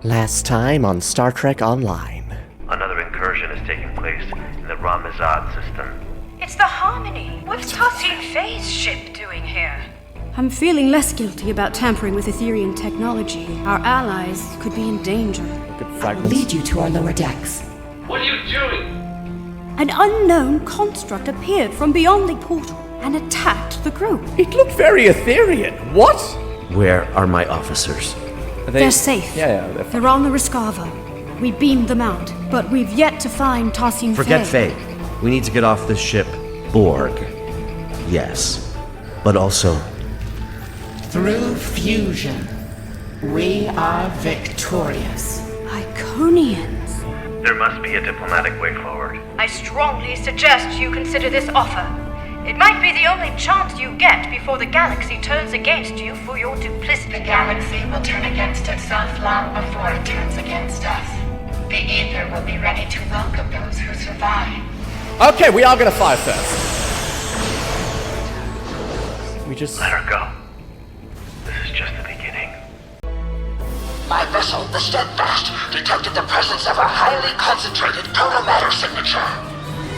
Last time on Star Trek Online. Another incursion is taking place in the Ramazad system. It's the Harmony. What's Thaseen-Fei's ship doing here? I'm feeling less guilty about tampering with Aetherian technology. Our allies could be in danger. I'll lead you to our lower decks. What are you doing? An unknown construct appeared from beyond the portal and attacked the group. It looked very Aetherian. What? Where are my officers? They're safe. Yeah, they're fine. They're on the Rescava. We beamed them out, but we've yet to find Thaseen-Fei. Forget Faye. We need to get off this ship. Borg. Yes. But also... Through fusion, we are victorious. Iconians. There must be a diplomatic way forward. I strongly suggest you consider this offer. It might be the only chance you get before the galaxy turns against you for your duplicity. The galaxy will turn against itself long before it turns against us. The Aether will be ready to welcome those who survive. Okay, we are gonna fire first. We just... Let her go. This is just the beginning. My vessel, the Steadfast, detected the presence of a highly concentrated protomatter signature.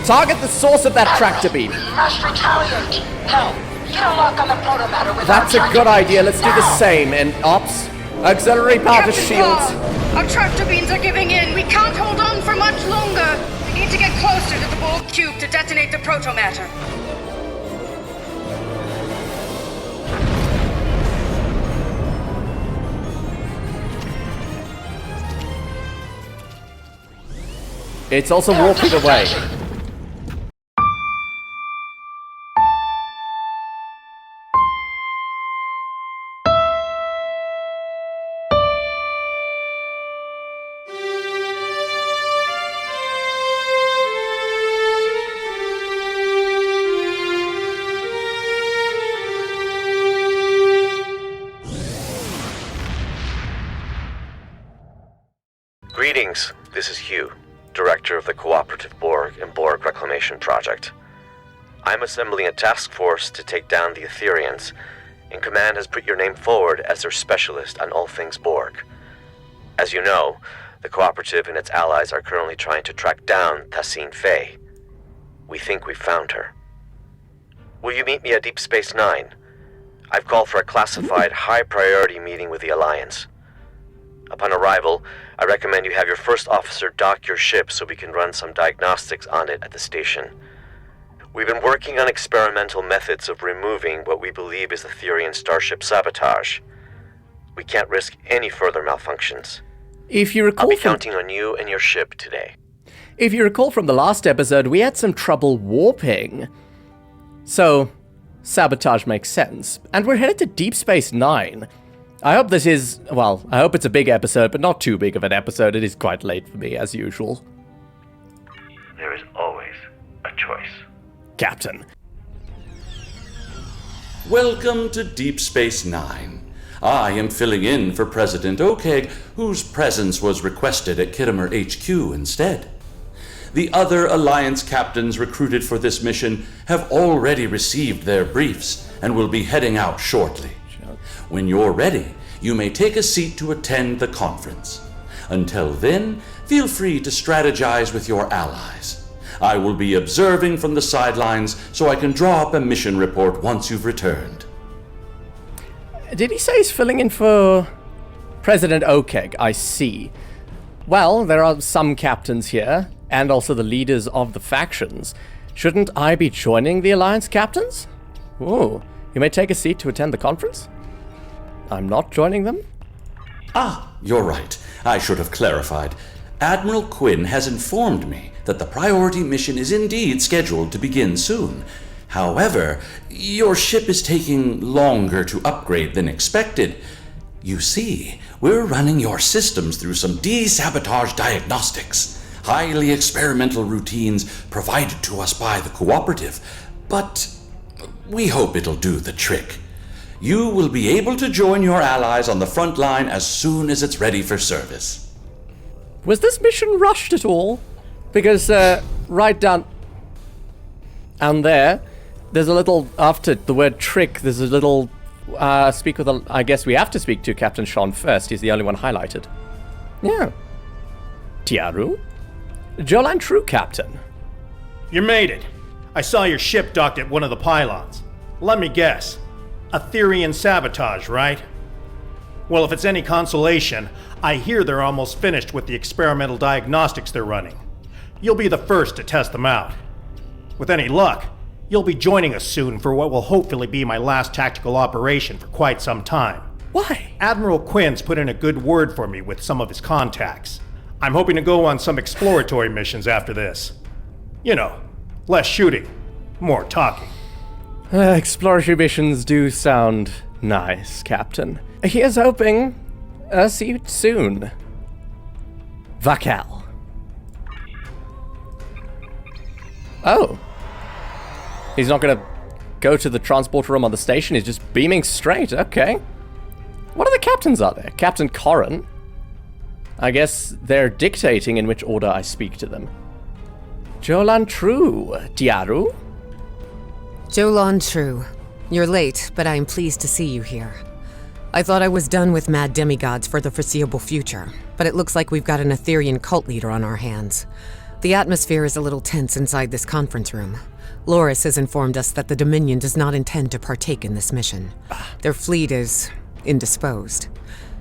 Target the source of that tractor beam. We must retaliate. No, get a lock on the protomatter without That's a good idea. Let's do the same. And ops, auxiliary power to shields. Our tractor beams are giving in. We can't hold on for much longer. We need to get closer to the Borg cube to detonate the protomatter. It's also warping away. Greetings. This is Hugh, Director of the Cooperative Borg and Borg Reclamation Project. I'm assembling a task force to take down the Aetherians, and Command has put your name forward as their specialist on all things Borg. As you know, the Cooperative and its allies are currently trying to track down Thaseen-Fei. We think we've found her. Will you meet me at Deep Space Nine? I've called for a classified, high-priority meeting with the Alliance. Upon arrival, I recommend you have your first officer dock your ship so we can run some diagnostics on it at the station. We've been working on experimental methods of removing what we believe is Aetherian starship sabotage. We can't risk any further malfunctions. If you recall I'll be counting on you and your ship today. If you recall from the last episode, we had some trouble warping. So, sabotage makes sense. And we're headed to Deep Space Nine. I hope this is, well, I hope it's a big episode, but not too big of an episode. It is quite late for me, as usual. There is always a choice. Captain. Welcome to Deep Space Nine. I am filling in for President Okeg, whose presence was requested at Kittimer HQ instead. The other Alliance captains recruited for this mission have already received their briefs and will be heading out shortly. When you're ready, you may take a seat to attend the conference. Until then, feel free to strategize with your allies. I will be observing from the sidelines so I can draw up a mission report once you've returned. Did he say he's filling in for President Okeg? I see. Well, there are some captains here, and also the leaders of the factions. Shouldn't I be joining the Alliance captains? Ooh, you may take a seat to attend the conference? I'm not joining them? Ah, you're right. I should have clarified. Admiral Quinn has informed me that the priority mission is indeed scheduled to begin soon. However, your ship is taking longer to upgrade than expected. You see, we're running your systems through some desabotage diagnostics, highly experimental routines provided to us by the Cooperative, but we hope it'll do the trick. You will be able to join your allies on the front line as soon as it's ready for service. Was this mission rushed at all? Because, right down... And there's a little... After the word trick, there's a little... I guess we have to speak to Captain Sean first. He's the only one highlighted. Yeah. Tiaru? Jolan True, Captain. You made it. I saw your ship docked at one of the pylons. Let me guess. Aetherian sabotage, right? Well, if it's any consolation, I hear they're almost finished with the experimental diagnostics they're running. You'll be the first to test them out. With any luck, you'll be joining us soon for what will hopefully be my last tactical operation for quite some time. Why? Admiral Quinn's put in a good word for me with some of his contacts. I'm hoping to go on some exploratory missions after this. You know, less shooting, more talking. Exploratory missions do sound nice, Captain. Here's hoping. See you soon. Vakel. Oh. He's not gonna go to the transport room on the station, he's just beaming straight, okay. What other captains are there? Captain Corrin? I guess they're dictating in which order I speak to them. Jolan True, Tiaru? Jolan True. You're late, but I am pleased to see you here. I thought I was done with mad demigods for the foreseeable future, but it looks like we've got an Aetherian cult leader on our hands. The atmosphere is a little tense inside this conference room. Loris has informed us that the Dominion does not intend to partake in this mission. Their fleet is indisposed.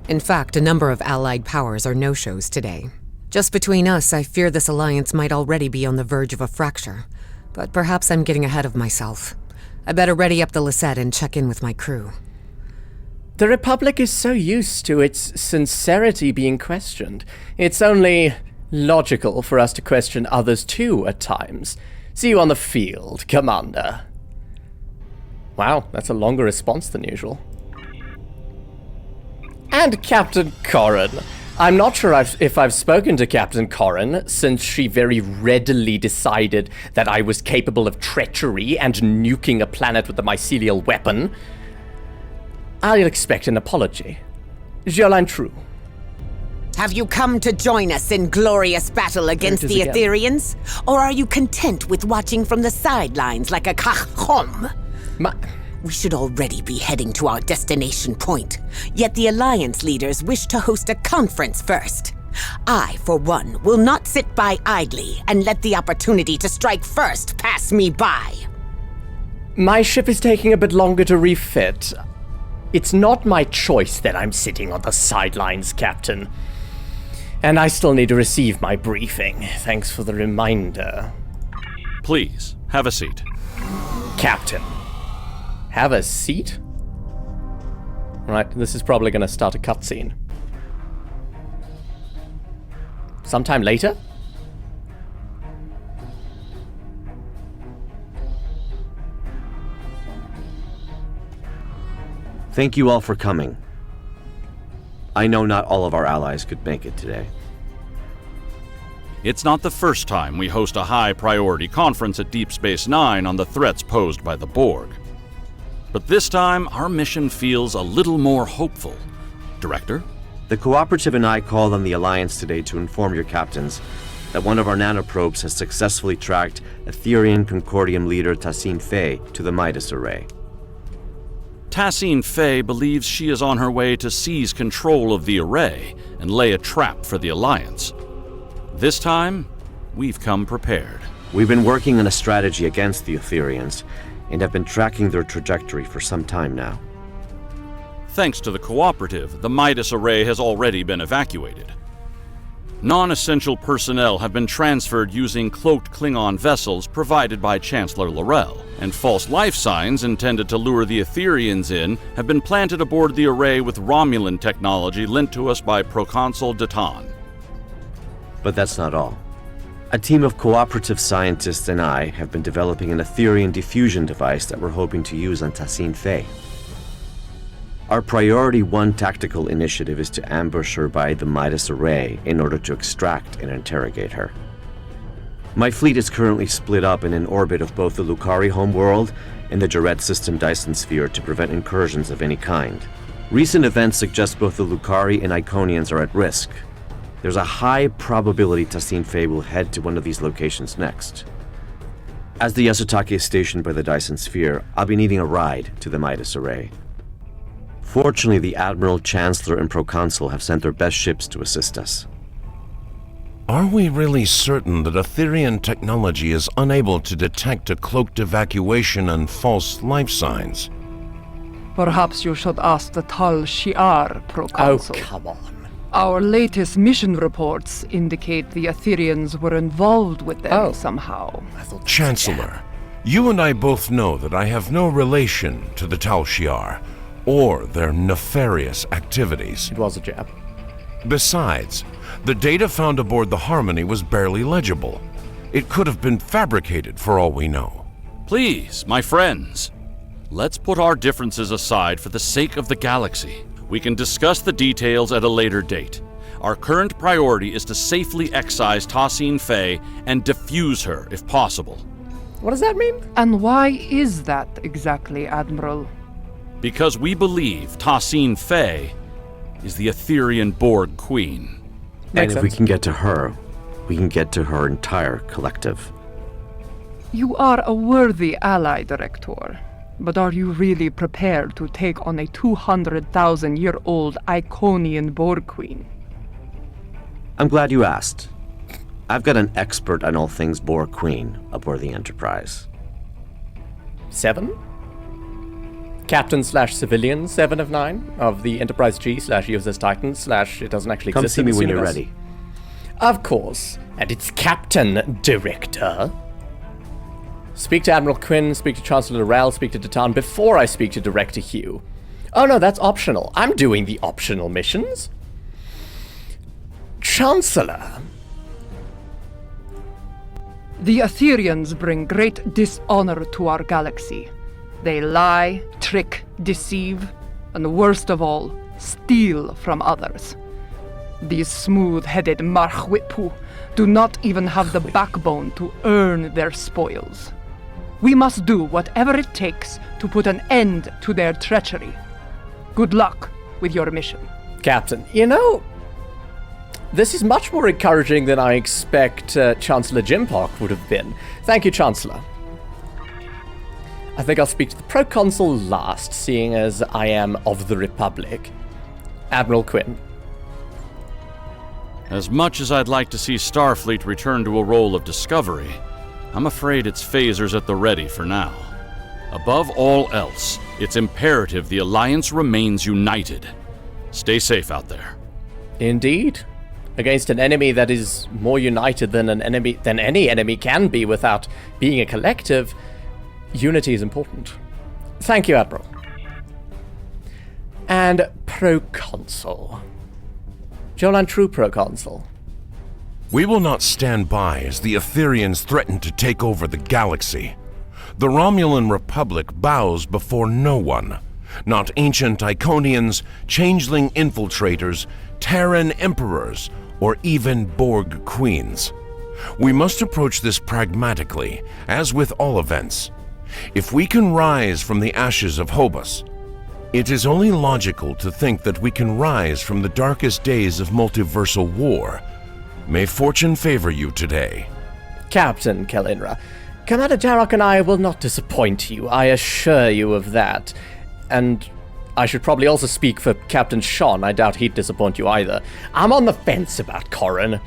In fact, a number of allied powers are no-shows today. Just between us, I fear this alliance might already be on the verge of a fracture. But perhaps I'm getting ahead of myself. I better ready up the Lisette and check in with my crew. The Republic is so used to its sincerity being questioned. It's only logical for us to question others too at times. See you on the field, Commander. Wow, that's a longer response than usual. And Captain Corrin. I'm not sure if I've spoken to Captain Corrin since she very readily decided that I was capable of treachery and nuking a planet with a mycelial weapon. I'll expect an apology. Jolan True. Have you come to join us in glorious battle against the Aetherians? Or are you content with watching from the sidelines like a kachom? We should already be heading to our destination point, yet the Alliance leaders wish to host a conference first. I, for one, will not sit by idly and let the opportunity to strike first pass me by. My ship is taking a bit longer to refit. It's not my choice that I'm sitting on the sidelines, Captain. And I still need to receive my briefing. Thanks for the reminder. Please, have a seat. Captain. Have a seat? Right, this is probably going to start a cutscene. Sometime later? Thank you all for coming. I know not all of our allies could make it today. It's not the first time we host a high-priority conference at Deep Space Nine on the threats posed by the Borg. But this time, our mission feels a little more hopeful. Director? The Cooperative and I called on the Alliance today to inform your captains that one of our nanoprobes has successfully tracked Aetherian Concordium leader Thaseen-Fei to the MIDAS array. Thaseen-Fei believes she is on her way to seize control of the array and lay a trap for the Alliance. This time, we've come prepared. We've been working on a strategy against the Aetherians, and have been tracking their trajectory for some time now. Thanks to the Cooperative, the MIDAS array has already been evacuated. Non-essential personnel have been transferred using cloaked Klingon vessels provided by Chancellor L'Rell, and false life signs intended to lure the Aetherians in have been planted aboard the array with Romulan technology lent to us by Proconsul Datan. But that's not all. A team of cooperative scientists and I have been developing an Aetherian diffusion device that we're hoping to use on Thaseen-Fei. Our Priority 1 tactical initiative is to ambush her by the MIDAS array in order to extract and interrogate her. My fleet is currently split up in an orbit of both the Lucari homeworld and the Jaret system Dyson sphere to prevent incursions of any kind. Recent events suggest both the Lucari and Iconians are at risk. There's a high probability Thaseen-Fei will head to one of these locations next. As the Yasutake is stationed by the Dyson sphere, I'll be needing a ride to the MIDAS array. Fortunately, the Admiral, Chancellor, and Proconsul have sent their best ships to assist us. Are we really certain that Aetherian technology is unable to detect a cloaked evacuation and false life signs? Perhaps you should ask the Tal Shi'ar, Proconsul. Oh, come on. Our latest mission reports indicate the Aetherians were involved with them somehow. Chancellor, you and I both know that I have no relation to the Tal Shi'ar or their nefarious activities. It was a jab. Besides, the data found aboard the Harmony was barely legible. It could have been fabricated for all we know. Please, my friends, let's put our differences aside for the sake of the galaxy. We can discuss the details at a later date. Our current priority is to safely excise Thaseen-Fei and defuse her, if possible. What does that mean? And why is that exactly, Admiral? Because we believe Thaseen-Fei is the Aetherian Borg Queen. And if we can get to her, we can get to her entire collective. You are a worthy ally, Director. But are you really prepared to take on a 200,000-year-old Iconian Borg Queen? I'm glad you asked. I've got an expert on all things Borg Queen aboard the Enterprise. 7? Captain/civilian 7 of 9 of the Enterprise G/USS Titan/ it doesn't actually Come exist see in me this when you're universe. ready. Of course. And it's Captain, Director. Speak to Admiral Quinn, speak to Chancellor L'Rell, speak to Datan before I speak to Director Hugh. Oh no, that's optional. I'm doing the optional missions. Chancellor. The Aetherians bring great dishonor to our galaxy. They lie, trick, deceive, and worst of all, steal from others. These smooth-headed Marchwipu do not even have the backbone to earn their spoils. We must do whatever it takes to put an end to their treachery. Good luck with your mission. Captain, you know, this is much more encouraging than I expect Chancellor Jimpark would have been. Thank you, Chancellor. I think I'll speak to the Proconsul last, seeing as I am of the Republic. Admiral Quinn. As much as I'd like to see Starfleet return to a role of discovery, I'm afraid its phasers at the ready for now. Above all else, it's imperative the Alliance remains united. Stay safe out there. Indeed. Against an enemy that is more united than any enemy can be without being a collective, unity is important. Thank you, Admiral. And Proconsul. Jolan True Proconsul. We will not stand by as the Aetherians threaten to take over the galaxy. The Romulan Republic bows before no one. Not ancient Iconians, changeling infiltrators, Terran emperors, or even Borg queens. We must approach this pragmatically, as with all events. If we can rise from the ashes of Hobus, it is only logical to think that we can rise from the darkest days of multiversal war. May fortune favor you today. Captain Kalinra, Commander Jarok and I will not disappoint you, I assure you of that. And I should probably also speak for Captain Sean. I doubt he'd disappoint you either. I'm on the fence about Corrin.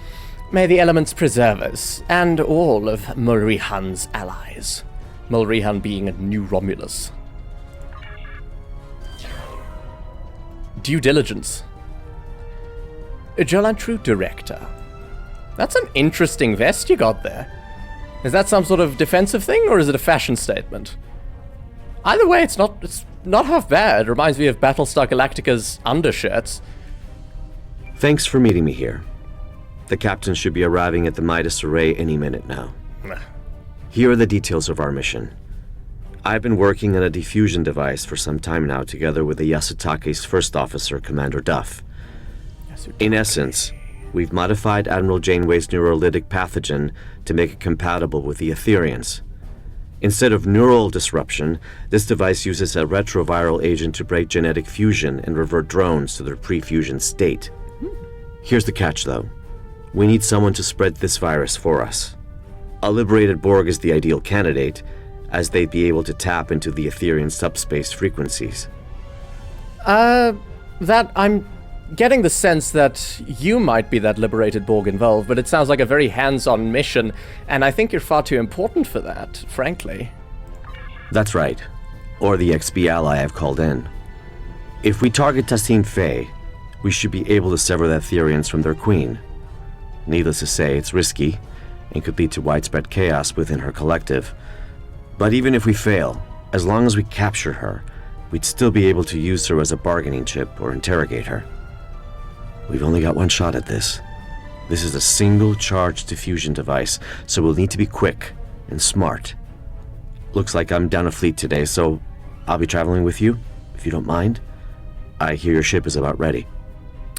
May the elements preserve us, and all of Mulrihan's allies. Mulrihan being a new Romulus. Due diligence. Jolan True Director. That's an interesting vest you got there. Is that some sort of defensive thing, or is it a fashion statement? Either way, it's not half bad. It reminds me of Battlestar Galactica's undershirts. Thanks for meeting me here. The captain should be arriving at the MIDAS array any minute now. Here are the details of our mission. I've been working on a diffusion device for some time now, together with the Yasutake's first officer, Commander Duff. In essence, we've modified Admiral Janeway's neurolytic pathogen to make it compatible with the Aetherians. Instead of neural disruption, this device uses a retroviral agent to break genetic fusion and revert drones to their pre-fusion state. Here's the catch, though. We need someone to spread this virus for us. A liberated Borg is the ideal candidate, as they'd be able to tap into the Aetherian subspace frequencies. That I'm getting the sense that you might be that liberated Borg involved, but it sounds like a very hands-on mission, and I think you're far too important for that, frankly. That's right. Or the XB ally I've called in. If we target Thaseen-Fei, we should be able to sever the Aetherians from their queen. Needless to say, it's risky, and could lead to widespread chaos within her collective. But even if we fail, as long as we capture her, we'd still be able to use her as a bargaining chip or interrogate her. We've only got one shot at this. This is a single-charge diffusion device, so we'll need to be quick and smart. Looks like I'm down a fleet today, so I'll be traveling with you, if you don't mind. I hear your ship is about ready.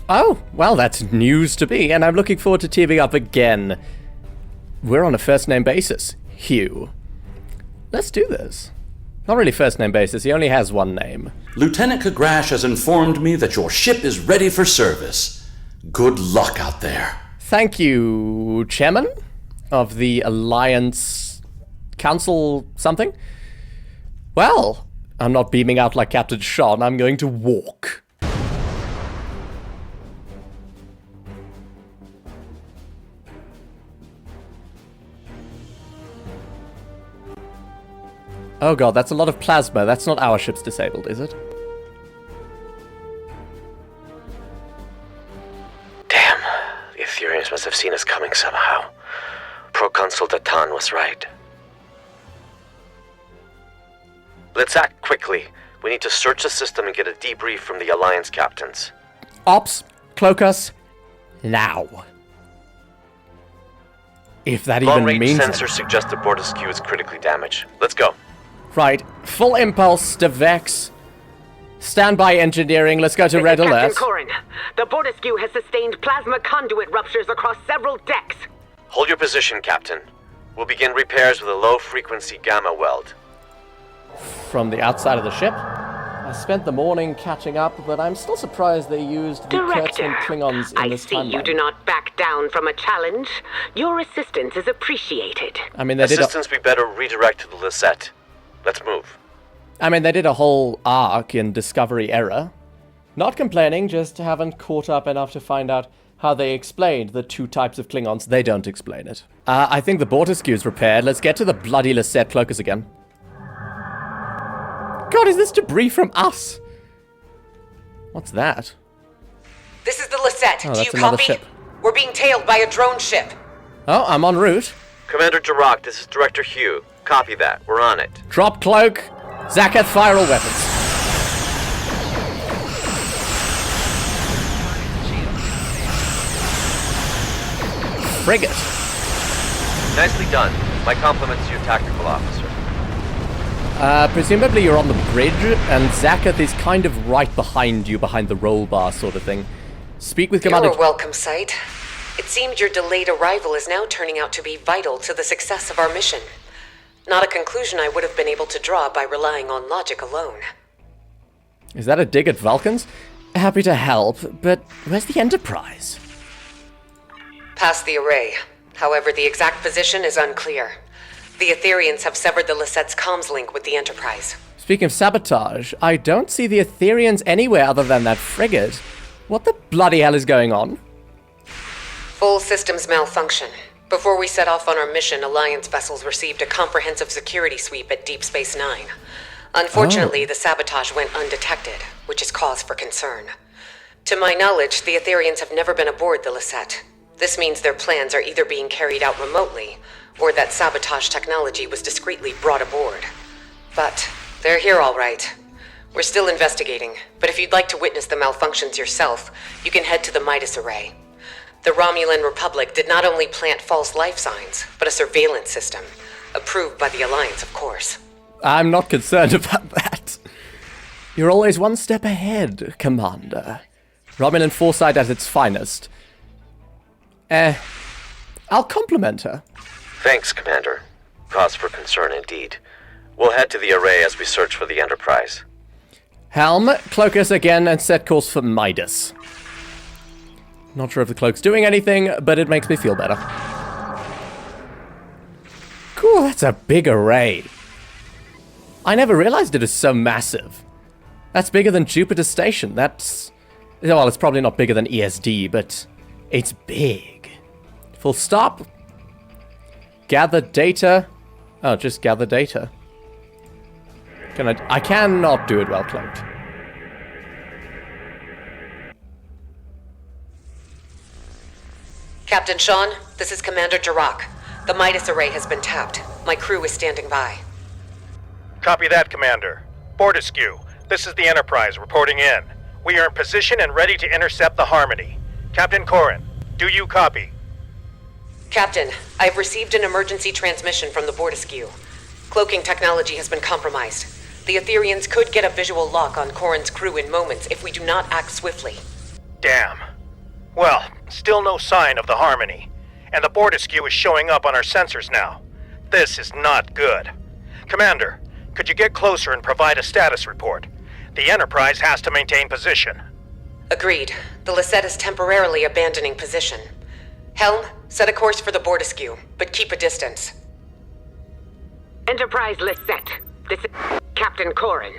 Oh, well, that's news to me, and I'm looking forward to teaming up again. We're on a first-name basis, Hugh. Let's do this. Not really first-name basis, he only has one name. Lieutenant Kagrash has informed me that your ship is ready for service. Good luck out there. Thank you, Chairman of the Alliance Council something. Well, I'm not beaming out like Captain Sean, I'm going to walk. Oh god, that's a lot of plasma. That's not our ship's disabled, is it? Damn. The Aetherians must have seen us coming somehow. Proconsul Datan was right. Let's act quickly. We need to search the system and get a debrief from the Alliance captains. Ops, cloak us, now. If that even means... Long-range sensors suggest the Borg is critically damaged. Let's go. Right, full impulse to Vex. Standby engineering, let's go to Red Alert. Captain Corrin, the Bortiskew has sustained plasma conduit ruptures across several decks. Hold your position, Captain. We'll begin repairs with a low-frequency gamma weld. From the outside of the ship? I spent the morning catching up, but I'm still surprised they used the Kurtzman Klingons in this timeline. I see you do not back down from a challenge. Your assistance is appreciated. I mean, they did assistance we better redirect to the Lisette. Let's move. I mean, they did a whole arc in Discovery Era. Not complaining, just haven't caught up enough to find out how they explained the two types of Klingons. They don't explain it. I think the Bortiskew's repaired. Let's get to the bloody Lisette cloakers again. God, is this debris from us? What's that? This is the Lisette. Oh, do you that's another copy? ship. We're being tailed by a drone ship. Oh, I'm en route. Commander Jirok, this is Director Hugh. Copy that. We're on it. Drop cloak. Zakath, fire all weapons. Frigate. Nicely done. My compliments to your tactical officer. Presumably you're on the bridge, and Zakath is kind of right behind you, behind the roll bar sort of thing. Speak with Commander... You're a welcome sight. It seemed your delayed arrival is now turning out to be vital to the success of our mission. Not a conclusion I would have been able to draw by relying on logic alone. Is that a dig at Vulcans? Happy to help, but where's the Enterprise? Past the array. However, the exact position is unclear. The Aetherians have severed the Lisette's comms link with the Enterprise. Speaking of sabotage, I don't see the Aetherians anywhere other than that frigate. What the bloody hell is going on? Full systems malfunction. Before we set off on our mission, Alliance vessels received a comprehensive security sweep at Deep Space Nine. Unfortunately, the sabotage went undetected, which is cause for concern. To my knowledge, the Aetherians have never been aboard the Lisette. This means their plans are either being carried out remotely, or that sabotage technology was discreetly brought aboard. But they're here all right. We're still investigating, but if you'd like to witness the malfunctions yourself, you can head to the MIDAS array. The Romulan Republic did not only plant false life signs, but a surveillance system. Approved by the Alliance, of course. I'm not concerned about that. You're always one step ahead, Commander. Romulan foresight at its finest. I'll compliment her. Thanks, Commander. Cause for concern indeed. We'll head to the array as we search for the Enterprise. Helm, cloak us again and set course for Midas. Not sure if the cloak's doing anything, but it makes me feel better. Cool, that's a big array. I never realized it is so massive. That's bigger than Jupiter Station. That's... Well, it's probably not bigger than ESD, but it's big. Full stop. Gather data. Oh, just gather data. I cannot do it well cloaked. Captain Sean, this is Commander Jirok. The MIDAS array has been tapped. My crew is standing by. Copy that, Commander. Bortiskew, this is the Enterprise reporting in. We are in position and ready to intercept the Harmony. Captain Corrin, do you copy? Captain, I've received an emergency transmission from the Bortiskew. Cloaking technology has been compromised. The Aetherians could get a visual lock on Corrin's crew in moments if we do not act swiftly. Damn. Well, still no sign of the Harmony. And the Bortiskew is showing up on our sensors now. This is not good. Commander, could you get closer and provide a status report? The Enterprise has to maintain position. Agreed. The Lisette is temporarily abandoning position. Helm, set a course for the Bortiskew, but keep a distance. Enterprise Lisette. This is Captain Corrin.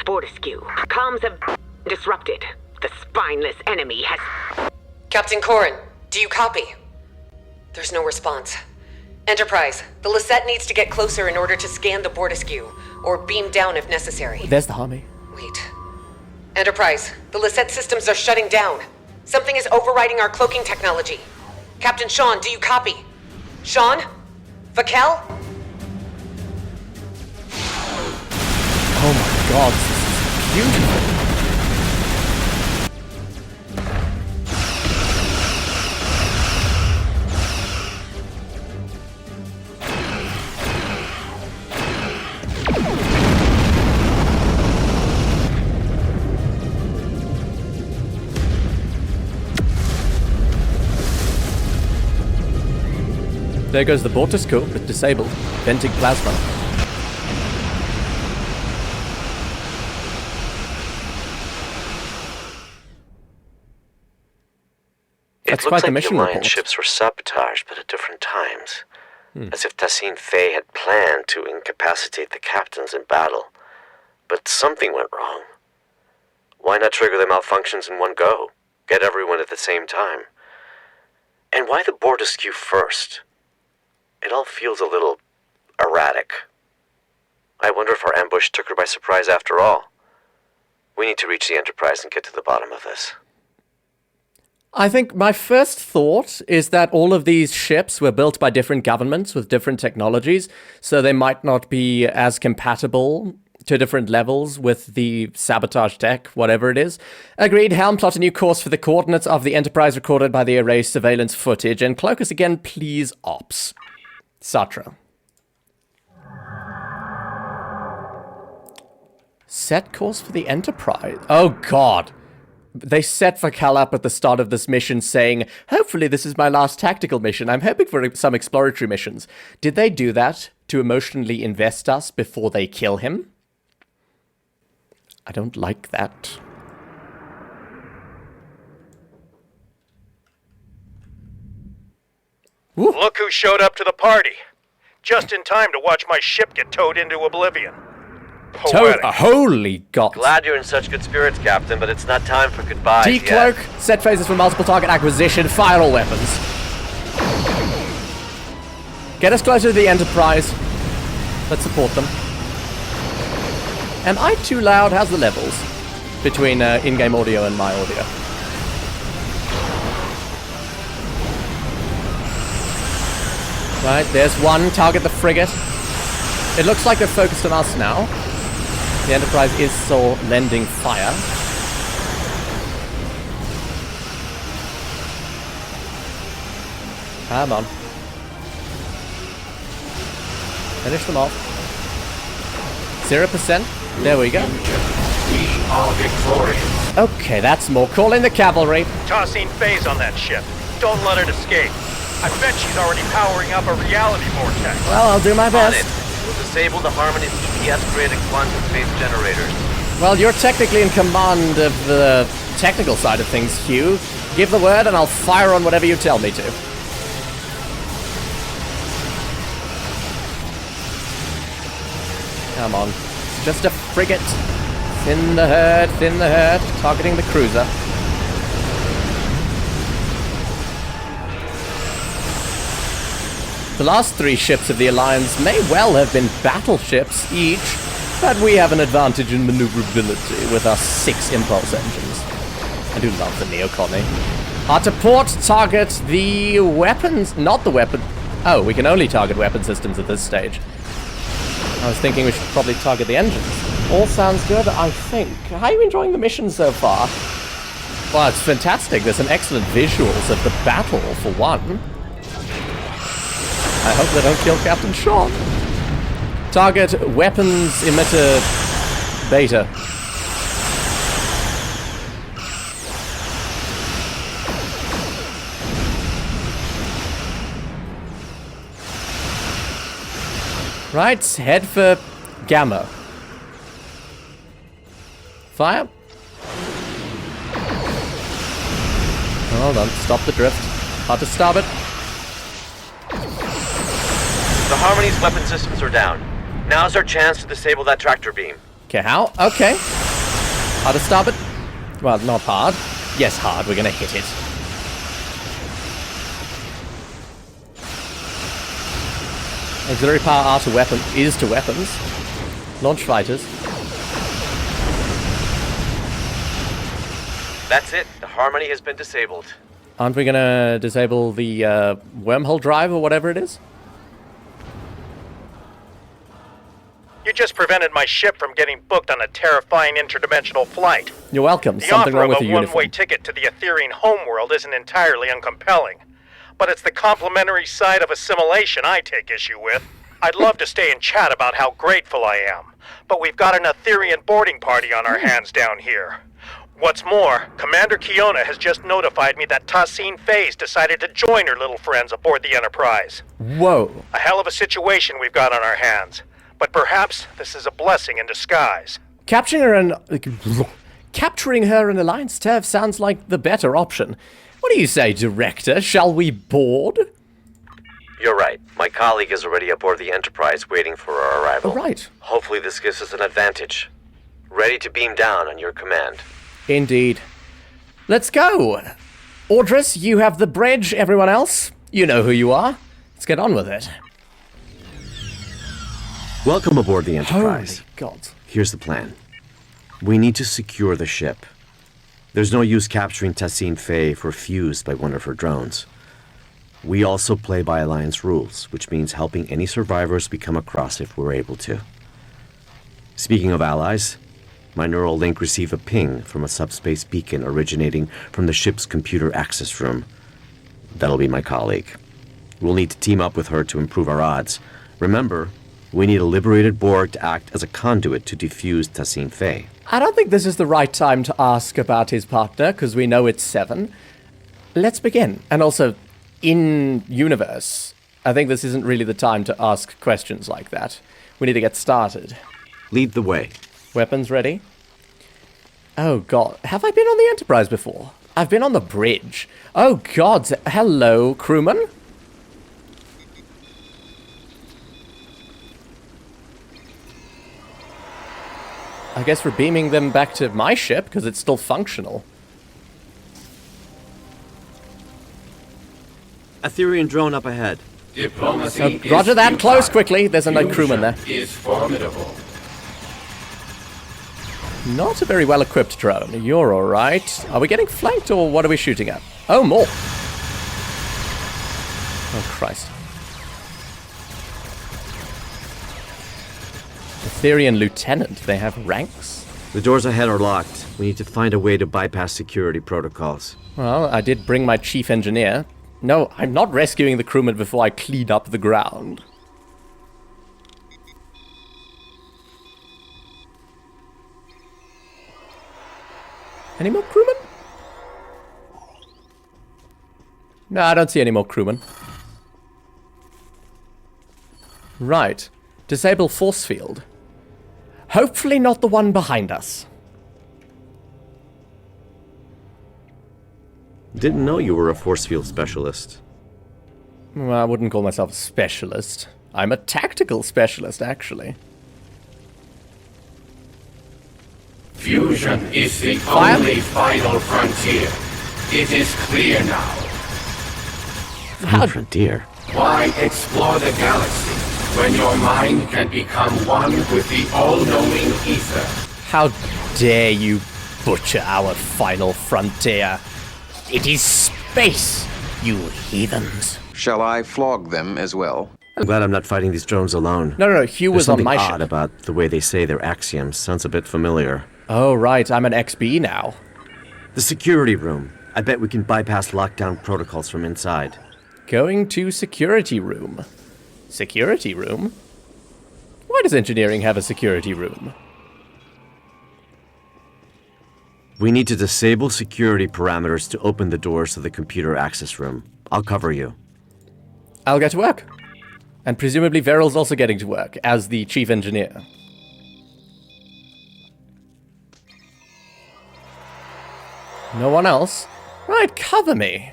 Bortiskew. Comms have disrupted. The spineless enemy has... Captain Corrin, do you copy? There's no response. Enterprise, the Lisette needs to get closer in order to scan the Bortiskew, or beam down if necessary. There's the Harmony. Wait. Enterprise, the Lisette systems are shutting down. Something is overriding our cloaking technology. Captain Sean, do you copy? Sean? Vakel? Oh my god, this is beautiful. There goes the Bortiskew, but disabled. Venting plasma. It looks like the Alliance ships were sabotaged, but at different times. As if Thaseen-Fei had planned to incapacitate the captains in battle. But something went wrong. Why not trigger the malfunctions in one go? Get everyone at the same time. And why the Bortiskew first? It all feels a little erratic. I wonder if our ambush took her by surprise after all. We need to reach the Enterprise and get to the bottom of this. I think my first thought is that all of these ships were built by different governments with different technologies, so they might not be as compatible to different levels with the sabotage tech, whatever it is. Agreed, Helm, plot a new course for the coordinates of the Enterprise recorded by the array surveillance footage, and cloak us again, please, Ops. Satra. Set course for the Enterprise. Oh god. They set Vakel up at the start of this mission saying, hopefully this is my last tactical mission. I'm hoping for some exploratory missions. Did they do that to emotionally invest us before they kill him? I don't like that. Ooh. Look who showed up to the party. Just in time to watch my ship get towed into oblivion. Holy god. Glad you're in such good spirits, Captain, but it's not time for goodbyes Decloak, yet. set phases for multiple target acquisition, fire all weapons. Get us closer to the Enterprise. Let's support them. Am I too loud? How's the levels between in-game audio and my audio? Right, there's one. Target the frigate. It looks like they're focused on us now. The Enterprise is still lending fire. Come on. Finish them off. 0%. There we go. We are victorious. Okay, that's more. Call in the cavalry. Thaseen-Fei's on that ship. Don't let it escape. I bet she's already powering up a reality vortex. Well, I'll do my best. On it. We'll disable the Harmony's EPS-created quantum phase generators. Well, you're technically in command of the technical side of things, Hugh. Give the word and I'll fire on whatever you tell me to. Come on. It's just a frigate. Thin the herd, targeting the cruiser. The last 3 ships of the Alliance may well have been battleships each, but we have an advantage in maneuverability with our 6 impulse engines. I do love the neocon. To port, target the weapons, not the weapon. Oh, we can only target weapon systems at this stage. I was thinking we should probably target the engines. All sounds good, I think. How are you enjoying the mission so far? Well, it's fantastic. There's some excellent visuals of the battle, for one. I hope they don't kill Captain Sean. Target weapons emitter beta. Right, head for Gamma. Fire. Hold on, stop the drift. Hard to stop it. The Harmony's weapon systems are down. Now's our chance to disable that tractor beam. Okay, how? Okay. Hard to stop it? Well, not hard. Yes, hard. We're gonna hit it. Auxiliary power R to weapon is to weapons. Launch fighters. That's it. The Harmony has been disabled. Aren't we gonna disable the wormhole drive or whatever it is? You just prevented my ship from getting booked on a terrifying interdimensional flight. You're welcome. The Something offer wrong with of the a one-way uniform. ticket to the Aetherian homeworld isn't entirely uncompelling. But it's the complementary side of assimilation I take issue with. I'd love to stay and chat about how grateful I am, but we've got an Aetherian boarding party on our hands down here. What's more, Commander Kiona has just notified me that Thaseen-Fei's decided to join her little friends aboard the Enterprise. Whoa. A hell of a situation we've got on our hands, but perhaps this is a blessing in disguise. Capturing her in Alliance turf sounds like the better option. What do you say, Director? Shall we board? You're right. My colleague is already aboard the Enterprise waiting for our arrival. Oh, right. Hopefully this gives us an advantage. Ready to beam down on your command. Indeed. Let's go. Audris, you have the bridge. Everyone else, you know who you are. Let's get on with it. Welcome aboard the Enterprise. Holy God. Here's the plan. We need to secure the ship. There's no use capturing Thaseen-Fei if we're fused by one of her drones. We also play by Alliance rules, which means helping any survivors we come across if we're able to. Speaking of allies, my neural link received a ping from a subspace beacon originating from the ship's computer access room. That'll be my colleague. We'll need to team up with her to improve our odds. Remember, we need a liberated Borg to act as a conduit to defuse Thaseen-Fei. I don't think this is the right time to ask about his partner, because we know it's 7. Let's begin. And also, in universe, I think this isn't really the time to ask questions like that. We need to get started. Lead the way. Weapons ready? Oh God, have I been on the Enterprise before? I've been on the bridge. Oh God, hello, crewman. I guess we're beaming them back to my ship, because it's still functional. Aetherian drone up ahead. Diplomacy Roger is that, close futile. quickly. There's a night crewman there. Is formidable. Not a very well-equipped drone. You're alright. Are we getting flanked, or what are we shooting at? Oh, more. Oh, Christ. Aetherian Lieutenant. They have ranks? The doors ahead are locked. We need to find a way to bypass security protocols. Well, I did bring my chief engineer. No, I'm not rescuing the crewman before I clean up the ground. Any more crewmen? No, I don't see any more crewmen. Right. Disable force field. Hopefully not the one behind us. Didn't know you were a force field specialist. Well, I wouldn't call myself a specialist. I'm a tactical specialist, actually. Fusion is the only final frontier. It is clear now. Frontier? Why explore the galaxy when your mind can become one with the all-knowing Aether? How dare you butcher our final frontier? It is space, you heathens. Shall I flog them as well? I'm glad I'm not fighting these drones alone. No, Hugh was on my ship. There's something odd about the way they say their axioms. Sounds a bit familiar. Oh, right, I'm an XB now. The security room. I bet we can bypass lockdown protocols from inside. Going to security room. Security room? Why does engineering have a security room? We need to disable security parameters to open the doors to the computer access room. I'll cover you. I'll get to work. And presumably Veryl's also getting to work as the chief engineer. No one else? Right, cover me.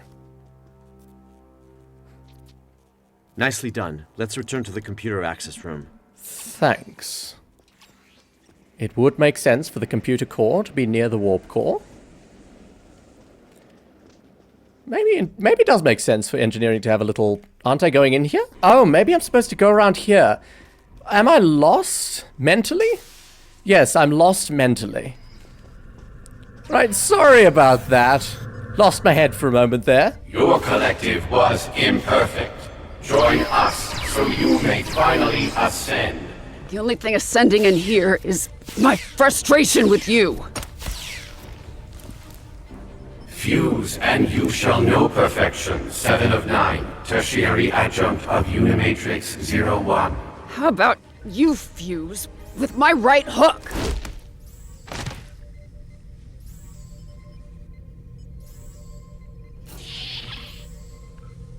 Nicely done. Let's return to the computer access room. Thanks. It would make sense for the computer core to be near the warp core. Maybe it does make sense for engineering to have a little... Aren't I going in here? Oh, maybe I'm supposed to go around here. Am I lost mentally? Yes, I'm lost mentally. Right, sorry about that. Lost my head for a moment there. Your collective was imperfect. Join us so you may finally ascend. The only thing ascending in here is my frustration with you. Fuse and you shall know perfection. 7 of 9. Tertiary adjunct of Unimatrix 01. How about you fuse with my right hook?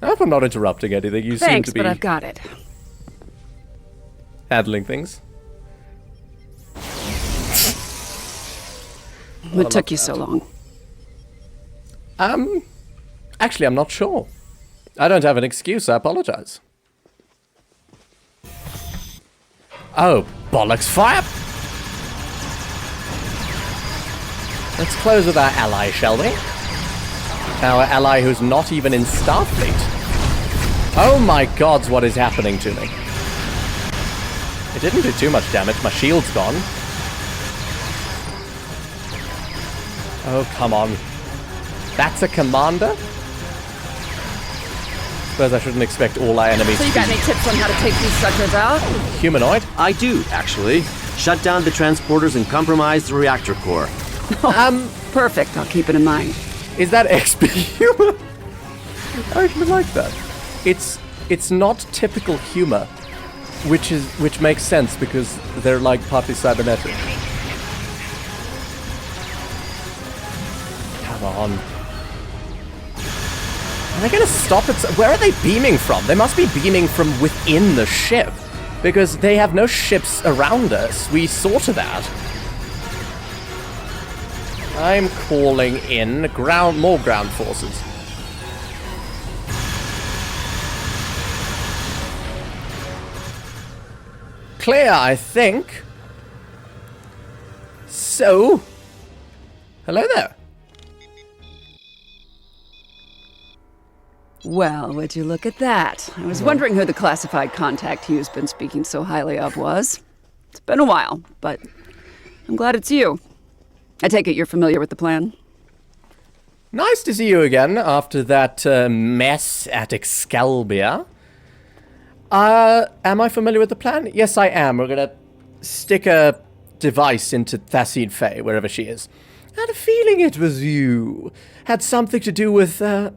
I hope I'm not interrupting anything. You seem Thanks, to be... but I've got it. Handling things. What took you so long? Actually, I'm not sure. I don't have an excuse, I apologize. Oh, bollocks fire! Let's close with our ally, shall we? Our ally who's not even in Starfleet. Oh my gods, what is happening to me? It didn't do too much damage, my shield's gone. Oh, come on. That's a commander? Suppose I shouldn't expect all our enemies So you got any tips on how to take these suckers out? Humanoid? I do, actually. Shut down the transporters and compromise the reactor core. Perfect. I'll keep it in mind. Is that XP humor? I actually like that. It's not typical humor, which makes sense because they're like partly cybernetic. Come on. Are they gonna stop it? Where are they beaming from? They must be beaming from within the ship because they have no ships around us. We saw to that. I'm calling in more ground forces. Clear, I think. So, hello there. Well, would you look at that? I was wondering who the classified contact Hugh's been speaking so highly of was. It's been a while, but I'm glad it's you. I take it you're familiar with the plan? Nice to see you again after that mess at Excalibur. Am I familiar with the plan? Yes, I am. We're gonna stick a device into Thaseen-Fei, wherever she is. I had a feeling it was you. Had something to do with a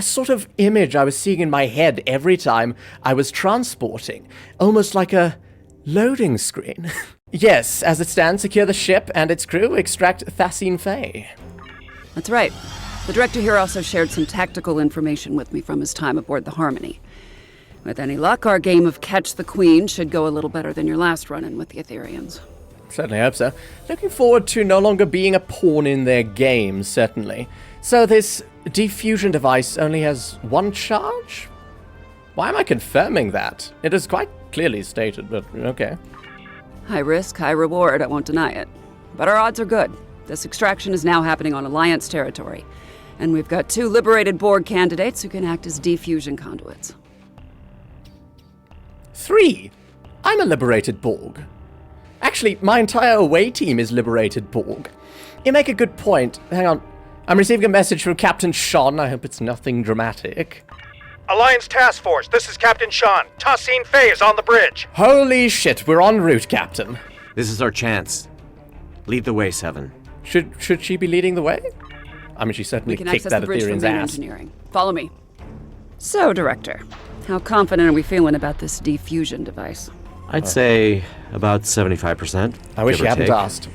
sort of image I was seeing in my head every time I was transporting. Almost like a loading screen. Yes, as it stands, secure the ship and its crew, extract Thaseen-Fei. That's right. The director here also shared some tactical information with me from his time aboard the Harmony. With any luck, our game of Catch the Queen should go a little better than your last run-in with the Aetherians. Certainly hope so. Looking forward to no longer being a pawn in their game, certainly. So this diffusion device only has one charge? Why am I confirming that? It is quite clearly stated, but okay. High risk, high reward, I won't deny it. but our odds are good. This extraction is now happening on Alliance territory, and we've got 2 liberated Borg candidates who can act as defusion conduits. 3? I'm a liberated Borg. Actually, my entire away team is liberated Borg. You make a good point. Hang on. I'm receiving a message from Captain Sean. I hope it's nothing dramatic. Alliance Task Force, this is Captain Sean. Thaseen-Fei is on the bridge. Holy shit, we're en route, Captain. This is our chance. Lead the way, Seven. Should she be leading the way? I mean, she certainly kicked that Aetherian's ass. Engineering. Follow me. So, Director, how confident are we feeling about this defusion device? I'd say about 75%. I wish you hadn't asked.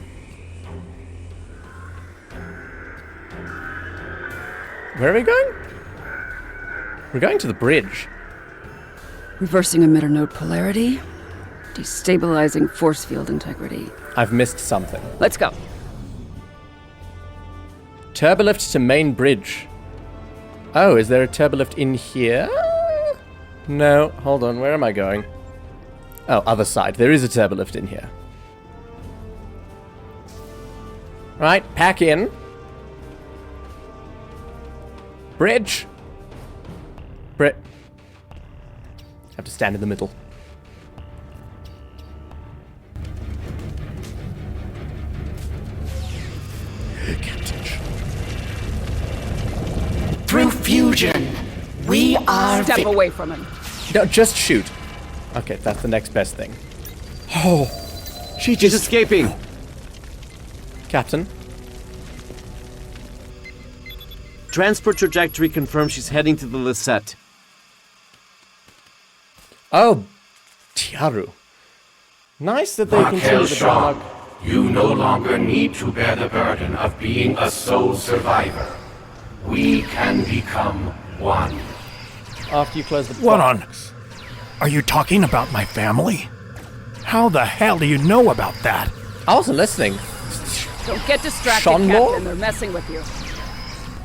Where are we going? We're going to the bridge. Reversing emitter node polarity. Destabilizing force field integrity. I've missed something. Let's go. Turbolift to main bridge. Oh, is there a turbolift in here? No, hold on, where am I going? Oh, other side. There is a turbolift in here. Right, pack in. Bridge. Have to stand in the middle. Through fusion, we are... Step away from him. No, just shoot. Okay, that's the next best thing. Oh, she's escaping. Captain? Transport trajectory confirms she's heading to the Lisette. Oh, Tiaru. Nice that they continue the dialogue. You no longer need to bear the burden of being a sole survivor. We can become one. After you close the What on? Are you talking about my family? How the hell do you know about that? I wasn't listening. Don't get distracted, Sean Captain. Law? They're messing with you.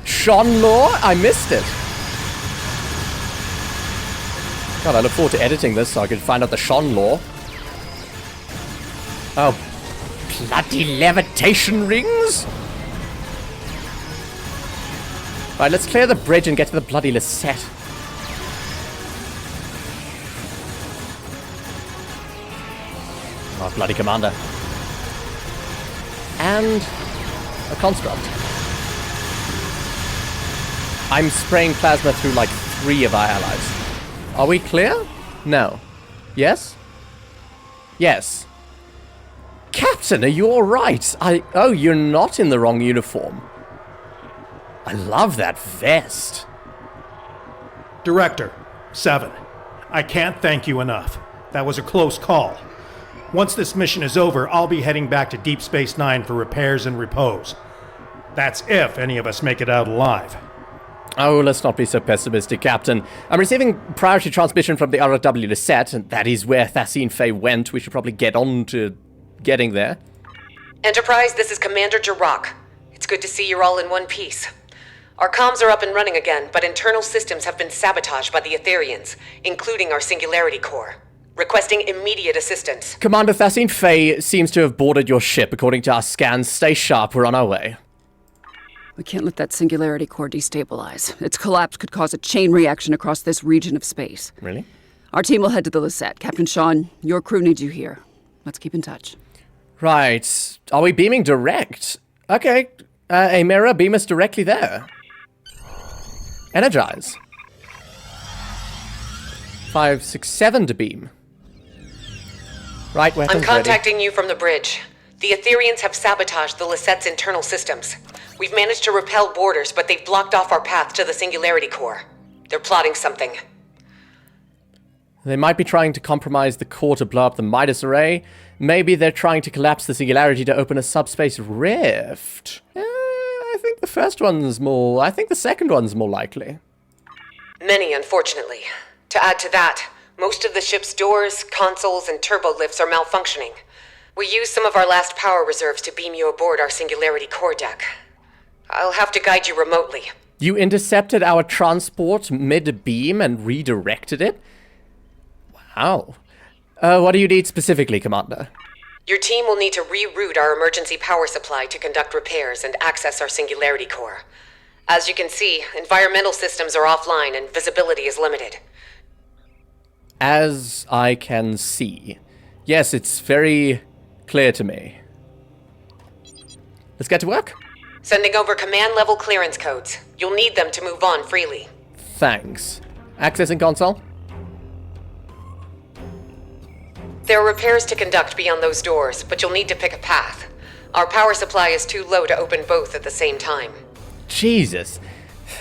Sean Law? I missed it. God, I look forward to editing this so I can find out the Sean Law. Oh, bloody levitation rings? Right, let's clear the bridge and get to the bloody Lisette. Oh, bloody commander. And a construct. I'm spraying plasma through like 3 of our allies. Are we clear? No. Yes? Yes. Captain, are you alright? Oh, you're not in the wrong uniform. I love that vest. Director, 7. I can't thank you enough. That was a close call. Once this mission is over, I'll be heading back to Deep Space Nine for repairs and repose. That's if any of us make it out alive. Oh, let's not be so pessimistic, Captain. I'm receiving priority transmission from the RW Lisette, and that is where Thaseen-Fei went. We should probably get on to getting there. Enterprise, this is Commander Jirok. It's good to see you're all in one piece. Our comms are up and running again, but internal systems have been sabotaged by the Aetherians, including our Singularity Core. Requesting immediate assistance. Commander Thaseen-Fei seems to have boarded your ship, according to our scans. Stay sharp, we're on our way. We can't let that Singularity Core destabilize. Its collapse could cause a chain reaction across this region of space. Really? Our team will head to the Lisette. Captain Sean, your crew needs you here. Let's keep in touch. Right. Are we beaming direct? Okay. Amira, beam us directly there. Energize. 5, 6, 7 to beam. Right, weapons I'm contacting you from the bridge. The Aetherians have sabotaged the Lisette's internal systems. We've managed to repel boarders, but they've blocked off our path to the Singularity Core. They're plotting something. They might be trying to compromise the core to blow up the MIDAS array. Maybe they're trying to collapse the Singularity to open a subspace rift. I think the first one's more... I think the second one's more likely. Many, unfortunately. To add to that, most of the ship's doors, consoles, and turbo lifts are malfunctioning. We used some of our last power reserves to beam you aboard our Singularity Core deck. I'll have to guide you remotely. You intercepted our transport mid-beam and redirected it? Wow. What do you need specifically, Commander? Your team will need to reroute our emergency power supply to conduct repairs and access our singularity core. As you can see, environmental systems are offline and visibility is limited. As I can see. Yes, it's very clear to me. Let's get to work. Sending over command-level clearance codes. You'll need them to move on freely. Thanks. Accessing console. There are repairs to conduct beyond those doors, but you'll need to pick a path. Our power supply is too low to open both at the same time. Jesus.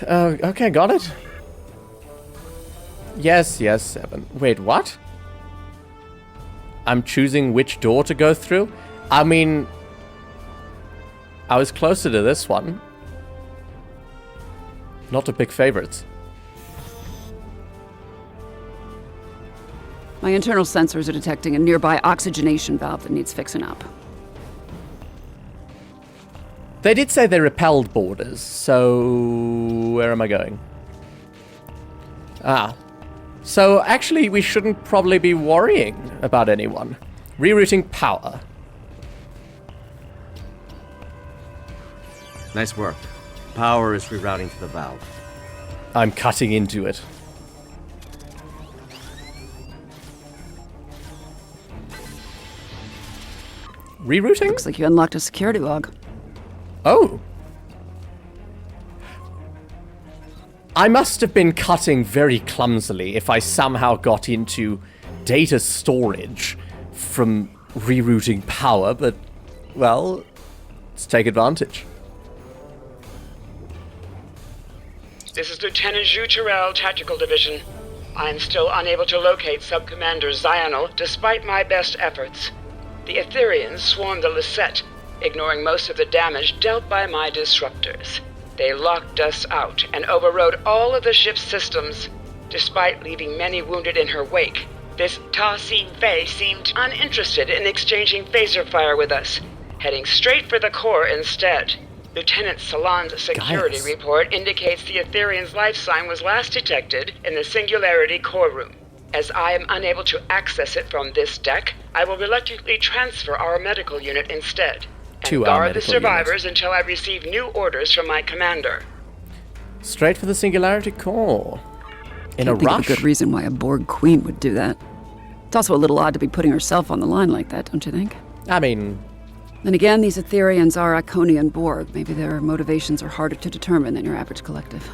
Okay, got it. Yes, 7. Wait, what? I'm choosing which door to go through? I mean, I was closer to this one. Not to pick favorites. My internal sensors are detecting a nearby oxygenation valve that needs fixing up. They did say they repelled borders, so where am I going? So actually we shouldn't probably be worrying about anyone. Rerouting power. Nice work. Power is rerouting to the valve. I'm cutting into it. Rerouting? Looks like you unlocked a security log. Oh. I must have been cutting very clumsily if I somehow got into data storage from rerouting power, but, well, let's take advantage. This is Lieutenant Zhu Terrell, Tactical Division. I am still unable to locate Sub-Commander Zionel, despite my best efforts. The Aetherians swarmed the Lisette, ignoring most of the damage dealt by my disruptors. They locked us out and overrode all of the ship's systems, despite leaving many wounded in her wake. This Thaseen-Fei seemed uninterested in exchanging phaser fire with us, heading straight for the core instead. Lieutenant Salon's security report indicates the Aetherian's life sign was last detected in the Singularity core room. As I am unable to access it from this deck, I will reluctantly transfer our medical unit instead, and guard the survivors until I receive new orders from my commander. Straight for the Singularity core. In a Can't think rush? of a good reason why a Borg queen would do that. It's also a little odd to be putting herself on the line like that, don't you think? I mean... Then again, these Aetherians are Iconian Borg. Maybe their motivations are harder to determine than your average collective.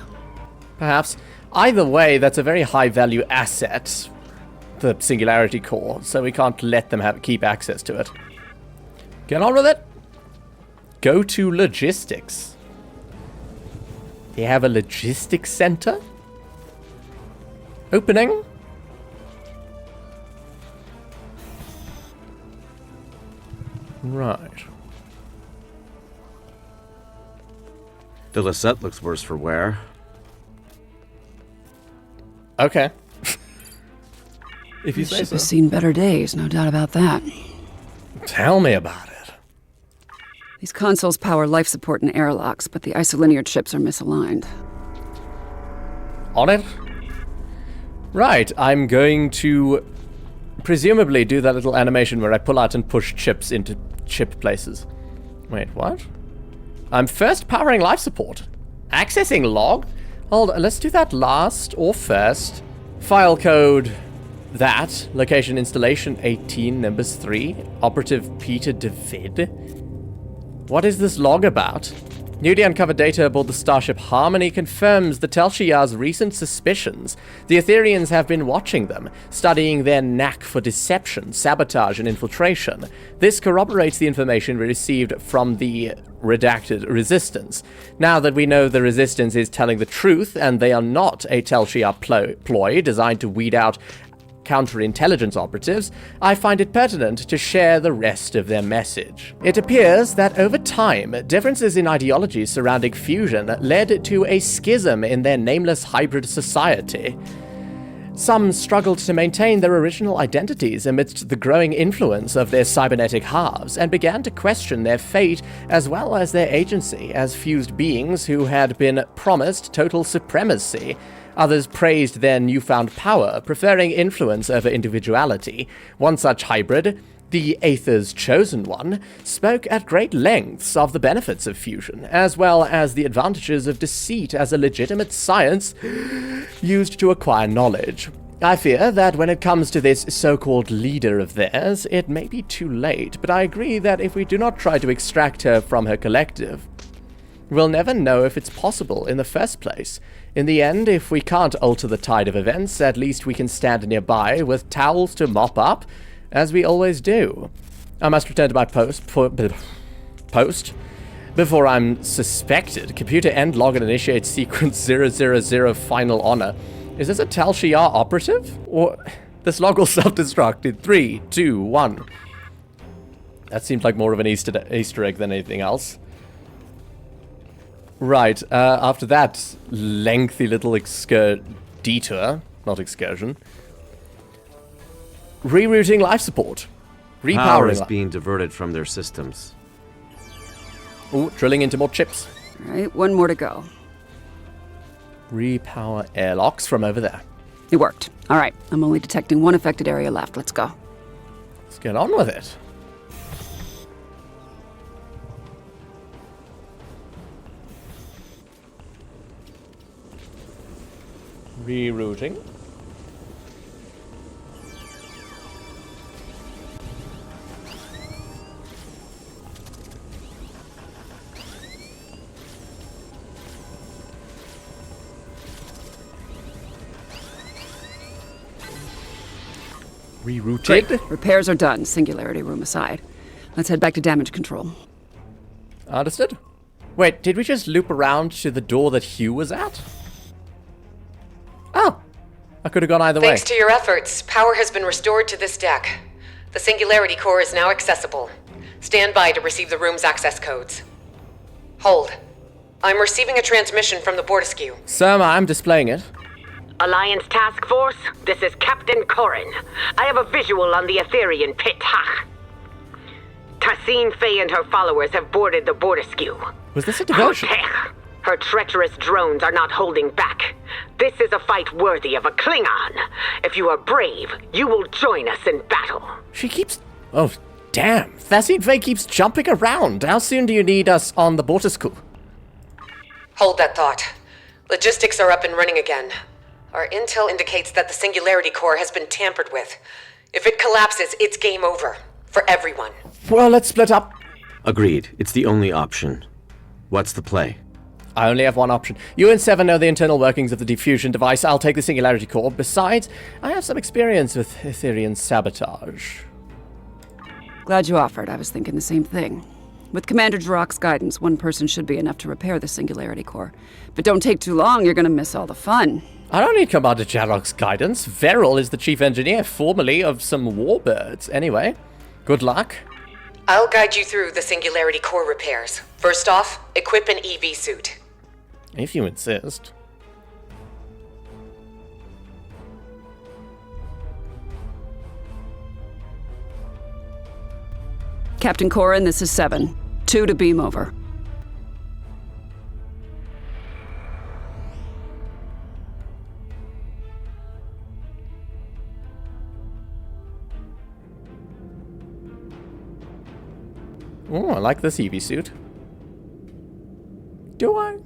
Perhaps. Either way, that's a very high-value asset, the Singularity core, so we can't let them keep access to it. Get on with it. Go to logistics. They have a logistics center? Opening? Right. The Lisette looks worse for wear. Okay. If you This say ship so. has seen better days, no doubt about that. Tell me about it. These consoles power life support and airlocks, but the isolinear chips are misaligned. On it? Right, I'm going to presumably do that little animation where I pull out and push chips into chip places. Wait, what? I'm first powering life support. Accessing log? Hold on, let's do that last or first. File code that. Location installation 18 numbers 3. Operative Peter David. What is this log about? Newly uncovered data aboard the starship Harmony confirms the Tel Shiar's recent suspicions. The Aetherians have been watching them, studying their knack for deception, sabotage, and infiltration. This corroborates the information we received from the redacted Resistance. Now that we know the Resistance is telling the truth, and they are not a Tel Shiar ploy designed to weed out counterintelligence operatives, I find it pertinent to share the rest of their message. It appears that over time, differences in ideologies surrounding fusion led to a schism in their nameless hybrid society. Some struggled to maintain their original identities amidst the growing influence of their cybernetic halves, and began to question their fate as well as their agency as fused beings who had been promised total supremacy. Others praised their newfound power, preferring influence over individuality. One such hybrid, The Aether's chosen one spoke at great lengths of the benefits of fusion, as well as the advantages of deceit as a legitimate science used to acquire knowledge. I fear that when it comes to this so-called leader of theirs, it may be too late, but I agree that if we do not try to extract her from her collective, we'll never know if it's possible in the first place. In the end, if we can't alter the tide of events, at least we can stand nearby with towels to mop up, as we always do. I must return to my post before I'm suspected. Computer end login initiate sequence 000 final honor. Is this a Tal Shiar operative? Or this log will self-destruct in 3, 2, 1. That seems like more of an Easter egg than anything else. Right, after that lengthy little detour, not excursion. Rerouting life support. Repowering. Power is being diverted from their systems. Ooh, drilling into more chips. Alright, one more to go. Repower airlocks from over there. It worked. Alright, I'm only detecting one affected area left. Let's go. Let's get on with it. Rerouting. Rerouted. Repairs are done, singularity room aside. Let's head back to damage control. Understood. Wait, did we just loop around to the door that Hugh was at? Oh, I could have gone either way. Thanks to your efforts, power has been restored to this deck. The Singularity Core is now accessible. Stand by to receive the room's access codes. Hold. I'm receiving a transmission from the Bortiskew. Sir, I'm displaying it. Alliance Task Force, this is Captain Corrin. I have a visual on the Aetherian pit. Thaseen-Fei and her followers have boarded the Bortiskew. Was this a diversion? Her treacherous drones are not holding back. This is a fight worthy of a Klingon. If you are brave, you will join us in battle. She keeps... Oh, damn. Thaseen-Fei keeps jumping around. How soon do you need us on the Bortiskew? Hold that thought. Logistics are up and running again. Our intel indicates that the Singularity Core has been tampered with. If it collapses, it's game over. For everyone. Well, let's split up. Agreed. It's the only option. What's the play? I only have one option. You and Seven know the internal workings of the diffusion device. I'll take the Singularity Core. Besides, I have some experience with Aetherian sabotage. Glad you offered. I was thinking the same thing. With Commander Jirok's guidance, one person should be enough to repair the Singularity Core. But don't take too long, you're gonna miss all the fun. I don't need Commander Jirok's guidance. Veril is the chief engineer, formerly of some warbirds. Anyway, good luck. I'll guide you through the Singularity Core repairs. First off, equip an EV suit. If you insist. Captain Corrin, this is 7. 2 to beam over. Oh, I like this EV suit. Do I?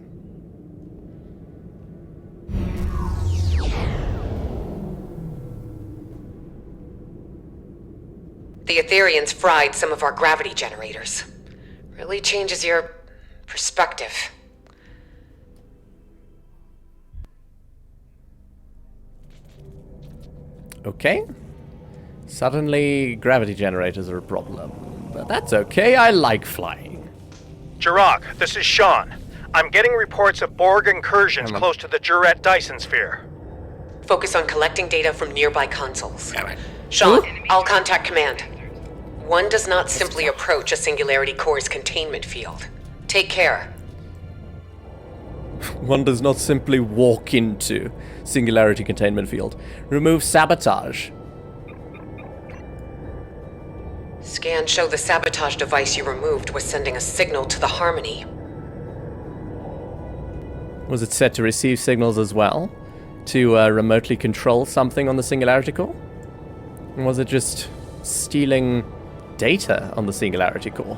The Aetherians fried some of our gravity generators. Really changes your perspective. Okay. Suddenly, gravity generators are a problem. But that's okay, I like flying. Jirok, this is Sean. I'm getting reports of Borg incursions close to the Juret Dyson sphere. Focus on collecting data from nearby consoles. Sean, I'll contact command. One does not simply approach a Singularity Core's containment field. Take care. One does not simply walk into Singularity containment field. Remove sabotage. Scans show the sabotage device you removed was sending a signal to the Harmony. Was it set to receive signals as well? To remotely control something on the Singularity Core? Or was it just stealing data on the Singularity Core.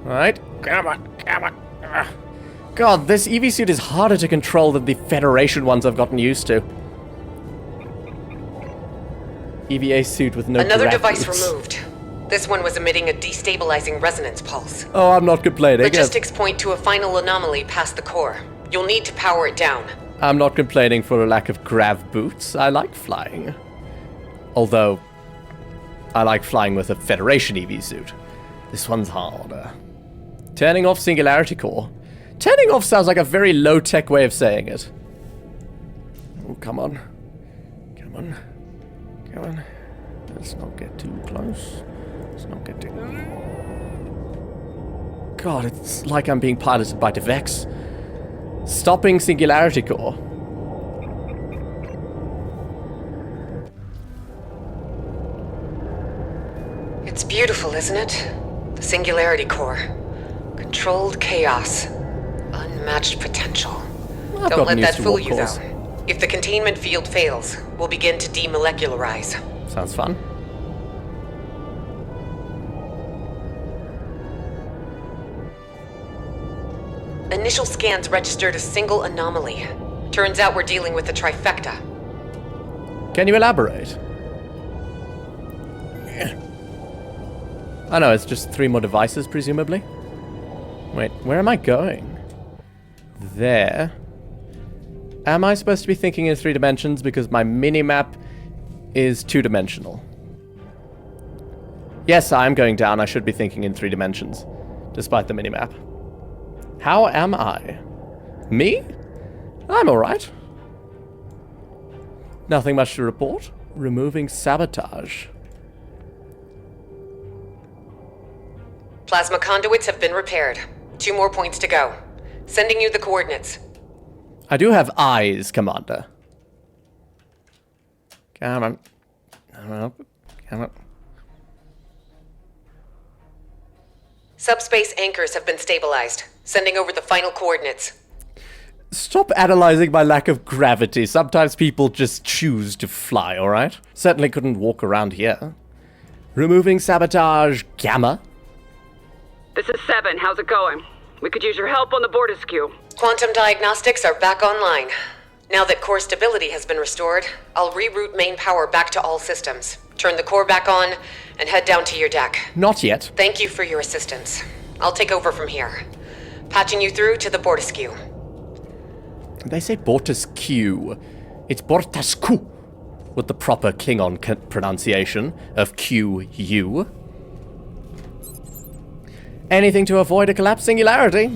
Alright, come on. God, this EV suit is harder to control than the Federation ones I've gotten used to. EVA suit with no Another grav device boots. removed. This one was emitting a destabilizing resonance pulse. Oh, I'm not complaining. Logistics point to a final anomaly past the core. You'll need to power it down. I'm not complaining for a lack of grav boots. I like flying. Although, I like flying with a Federation EV suit. This one's harder. Turning off Singularity Core. Turning off sounds like a very low-tech way of saying it. Oh, come on. Come on. Come on. Let's not get too close. Let's not get too... God, it's like I'm being piloted by Devex. Stopping Singularity Core. It's beautiful, isn't it? The Singularity Core. Controlled chaos. Unmatched potential. Well, Don't let that fool you, though. If the containment field fails, we'll begin to demolecularize. Sounds fun. Initial scans registered a single anomaly. Turns out we're dealing with a trifecta. Can you elaborate? I know, it's just 3 more devices, presumably. Wait, where am I going? There. Am I supposed to be thinking in 3 dimensions because my minimap is 2-dimensional? Yes, I'm going down. I should be thinking in 3 dimensions, despite the minimap. How am I? Me? I'm alright. Nothing much to report. Removing sabotage. Plasma conduits have been repaired. 2 more points to go. Sending you the coordinates. I do have eyes, Commander. Come on. Come on. Come on. Subspace anchors have been stabilized. Sending over the final coordinates. Stop analyzing my lack of gravity. Sometimes people just choose to fly, alright? Certainly couldn't walk around here. Removing sabotage gamma. This is 7. How's it going? We could use your help on the Bortisque. Quantum diagnostics are back online. Now that core stability has been restored, I'll reroute main power back to all systems. Turn the core back on, and head down to your deck. Not yet. Thank you for your assistance. I'll take over from here. Patching you through to the Bortisque. They say Bortisque. It's Bortasku, with the proper Klingon pronunciation of QU. Anything to avoid a collapsed singularity.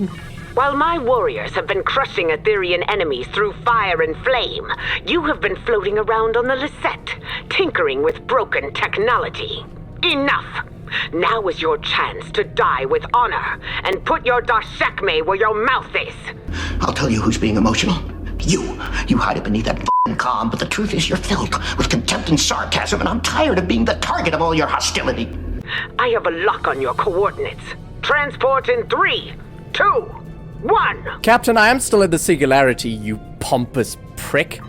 While my warriors have been crushing Aetherian enemies through fire and flame, you have been floating around on the Lisette, tinkering with broken technology. Enough! Now is your chance to die with honor, and put your dashekme where your mouth is! I'll tell you who's being emotional. You hide it beneath that f***ing calm, but the truth is you're filled with contempt and sarcasm, and I'm tired of being the target of all your hostility. I have a lock on your coordinates. Transport in 3, 2, 1! Captain, I am still in the singularity, you pompous prick.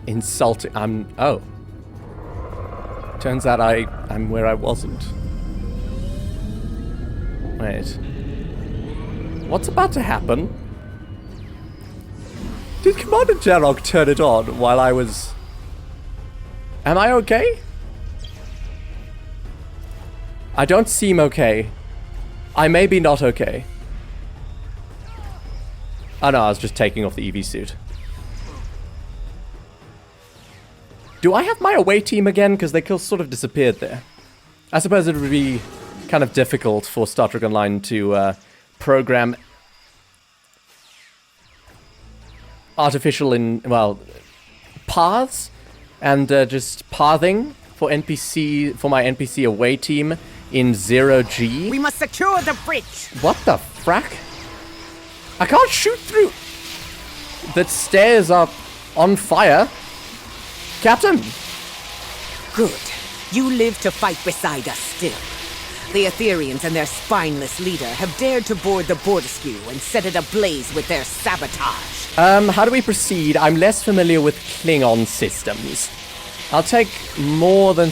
Insulting. Oh. Turns out I'm where I wasn't. Wait. What's about to happen? Did Commander Jarok turn it on while I was... Am I okay? I don't seem okay. I may be not okay. Oh no, I was just taking off the EV suit. Do I have my away team again? Because they sort of disappeared there. I suppose it would be kind of difficult for Star Trek Online to program artificial paths and just pathing for my NPC away team in 0G. We must secure the bridge! What the frack? I can't shoot through. The stairs are on fire. Captain! Good. You live to fight beside us still. The Aetherians and their spineless leader have dared to board the Bortisque and set it ablaze with their sabotage. How do we proceed? I'm less familiar with Klingon systems. It'll take more than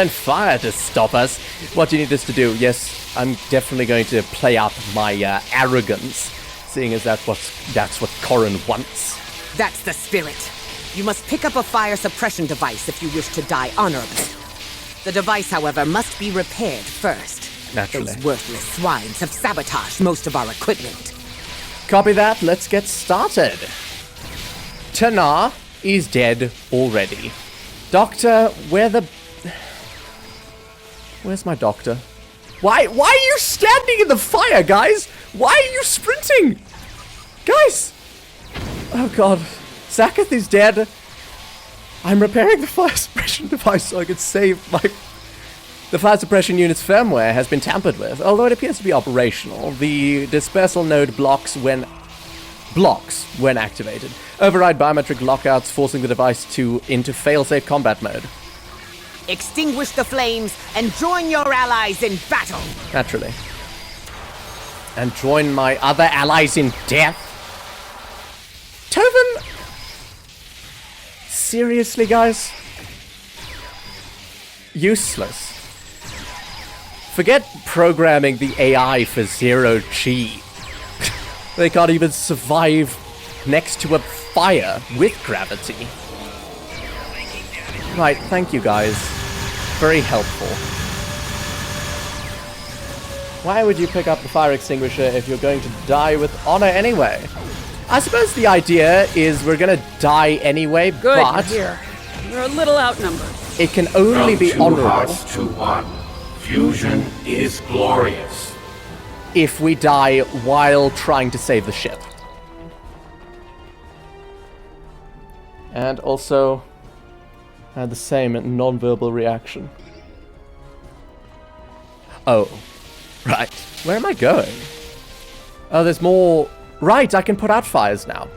fire to stop us. What do you need us to do? Yes, I'm definitely going to play up my arrogance, seeing as that's what Corin wants. That's the spirit. You must pick up a fire suppression device if you wish to die honorably. The device, however, must be repaired first. Naturally. Those worthless swines have sabotaged most of our equipment. Copy that. Let's get started. Tanar is dead already. Doctor, where's my doctor? Why are you standing in the fire, guys? Why are you sprinting? Guys! Oh god. Zakath is dead. I'm repairing the fire suppression device so I can save my... The fire suppression unit's firmware has been tampered with, although it appears to be operational. The dispersal node blocks when activated. Override biometric lockouts, forcing the device into failsafe combat mode. Extinguish the flames and join your allies in battle. Naturally. And join my other allies in death. Tovin! Seriously, guys? Useless. Forget programming the AI for zero G. They can't even survive next to a fire with gravity. Right, thank you guys. Very helpful. Why would you pick up the fire extinguisher if you're going to die with honor anyway? I suppose the idea is we're gonna die anyway, Good, but... here. You're a little outnumbered. It can only be honorable. Hearts to one. Fusion is glorious. If we die while trying to save the ship. And also had the same non-verbal reaction. Oh, right. Where am I going? Oh, there's more... Right, I can put out fires now.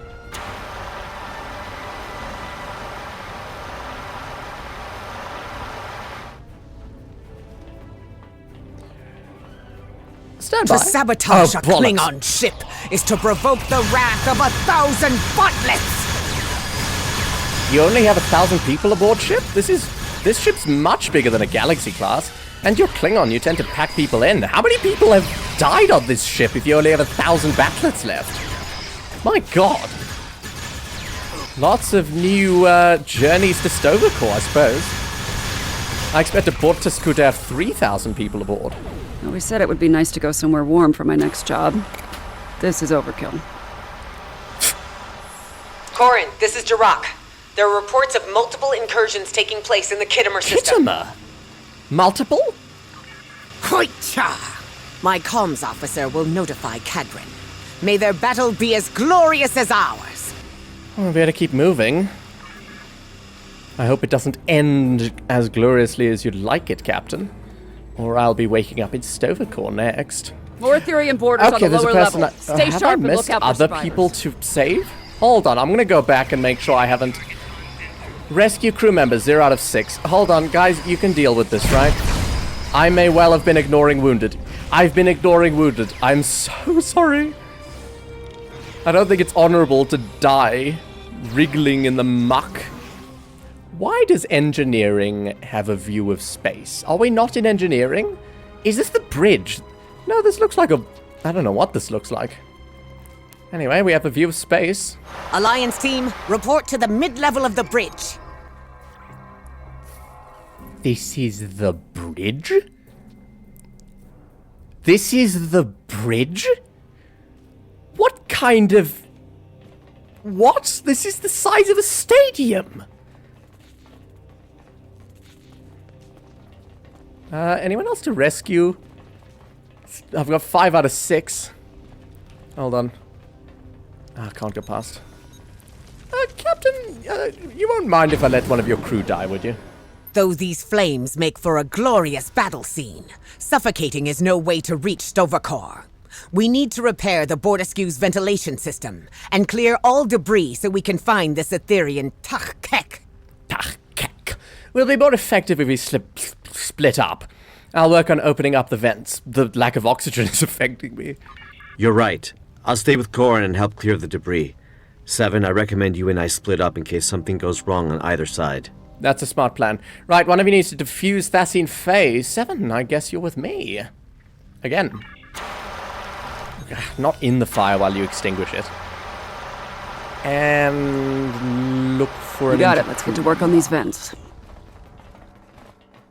Stand by. To sabotage a bollocks. Klingon ship is to provoke the wrath of 1,000 bottlets! You only have 1,000 people aboard ship? This ship's much bigger than a Galaxy class. And you're Klingon, you tend to pack people in. How many people have died on this ship if you only have 1,000 battlets left? My god. Lots of new journeys to Stovacor, I suppose. I expect a Bortusku to have 3,000 people aboard. Well, we said it would be nice to go somewhere warm for my next job. This is overkill. Corin, this is Jirok. There are reports of multiple incursions taking place in the Kittimer system. Kittimer? Multiple? Hoitcha! My comms officer will notify Cadrin. May their battle be as glorious as ours. Well, we better keep moving. I hope it doesn't end as gloriously as you'd like it, Captain. Or I'll be waking up in Stovacor next. More Aetherian borders on the there's lower a person level. Stay have sharp I and missed look out for other survivors. people to save? Hold on, I'm gonna go back and make sure I haven't... Rescue crew members, 0 out of 6. Hold on, guys, you can deal with this, right? I may well have been ignoring wounded. I've been ignoring wounded. I'm so sorry. I don't think it's honorable to die wriggling in the muck. Why does engineering have a view of space? Are we not in engineering? Is this the bridge? No, this looks like a... I don't know what this looks like. Anyway, we have a view of space. Alliance team, report to the mid-level of the bridge. This is the bridge? This is the bridge? What kind of... What? This is the size of a stadium! Anyone else to rescue? I've got 5 out of 6. Hold on. I can't go past. Captain, you won't mind if I let one of your crew die, would you? Though these flames make for a glorious battle scene, suffocating is no way to reach Stovacor. We need to repair the Bortusku's ventilation system and clear all debris so we can find this Aetherian Tachkek. Tachkek. We'll be more effective if we split up. I'll work on opening up the vents. The lack of oxygen is affecting me. You're right. I'll stay with Corin and help clear the debris. 7, I recommend you and I split up in case something goes wrong on either side. That's a smart plan. Right, one of you needs to defuse Thaseen-Fei. 7, I guess you're with me. Again. Not in the fire while you extinguish it. And look for You got it. Let's get to work on these vents. Is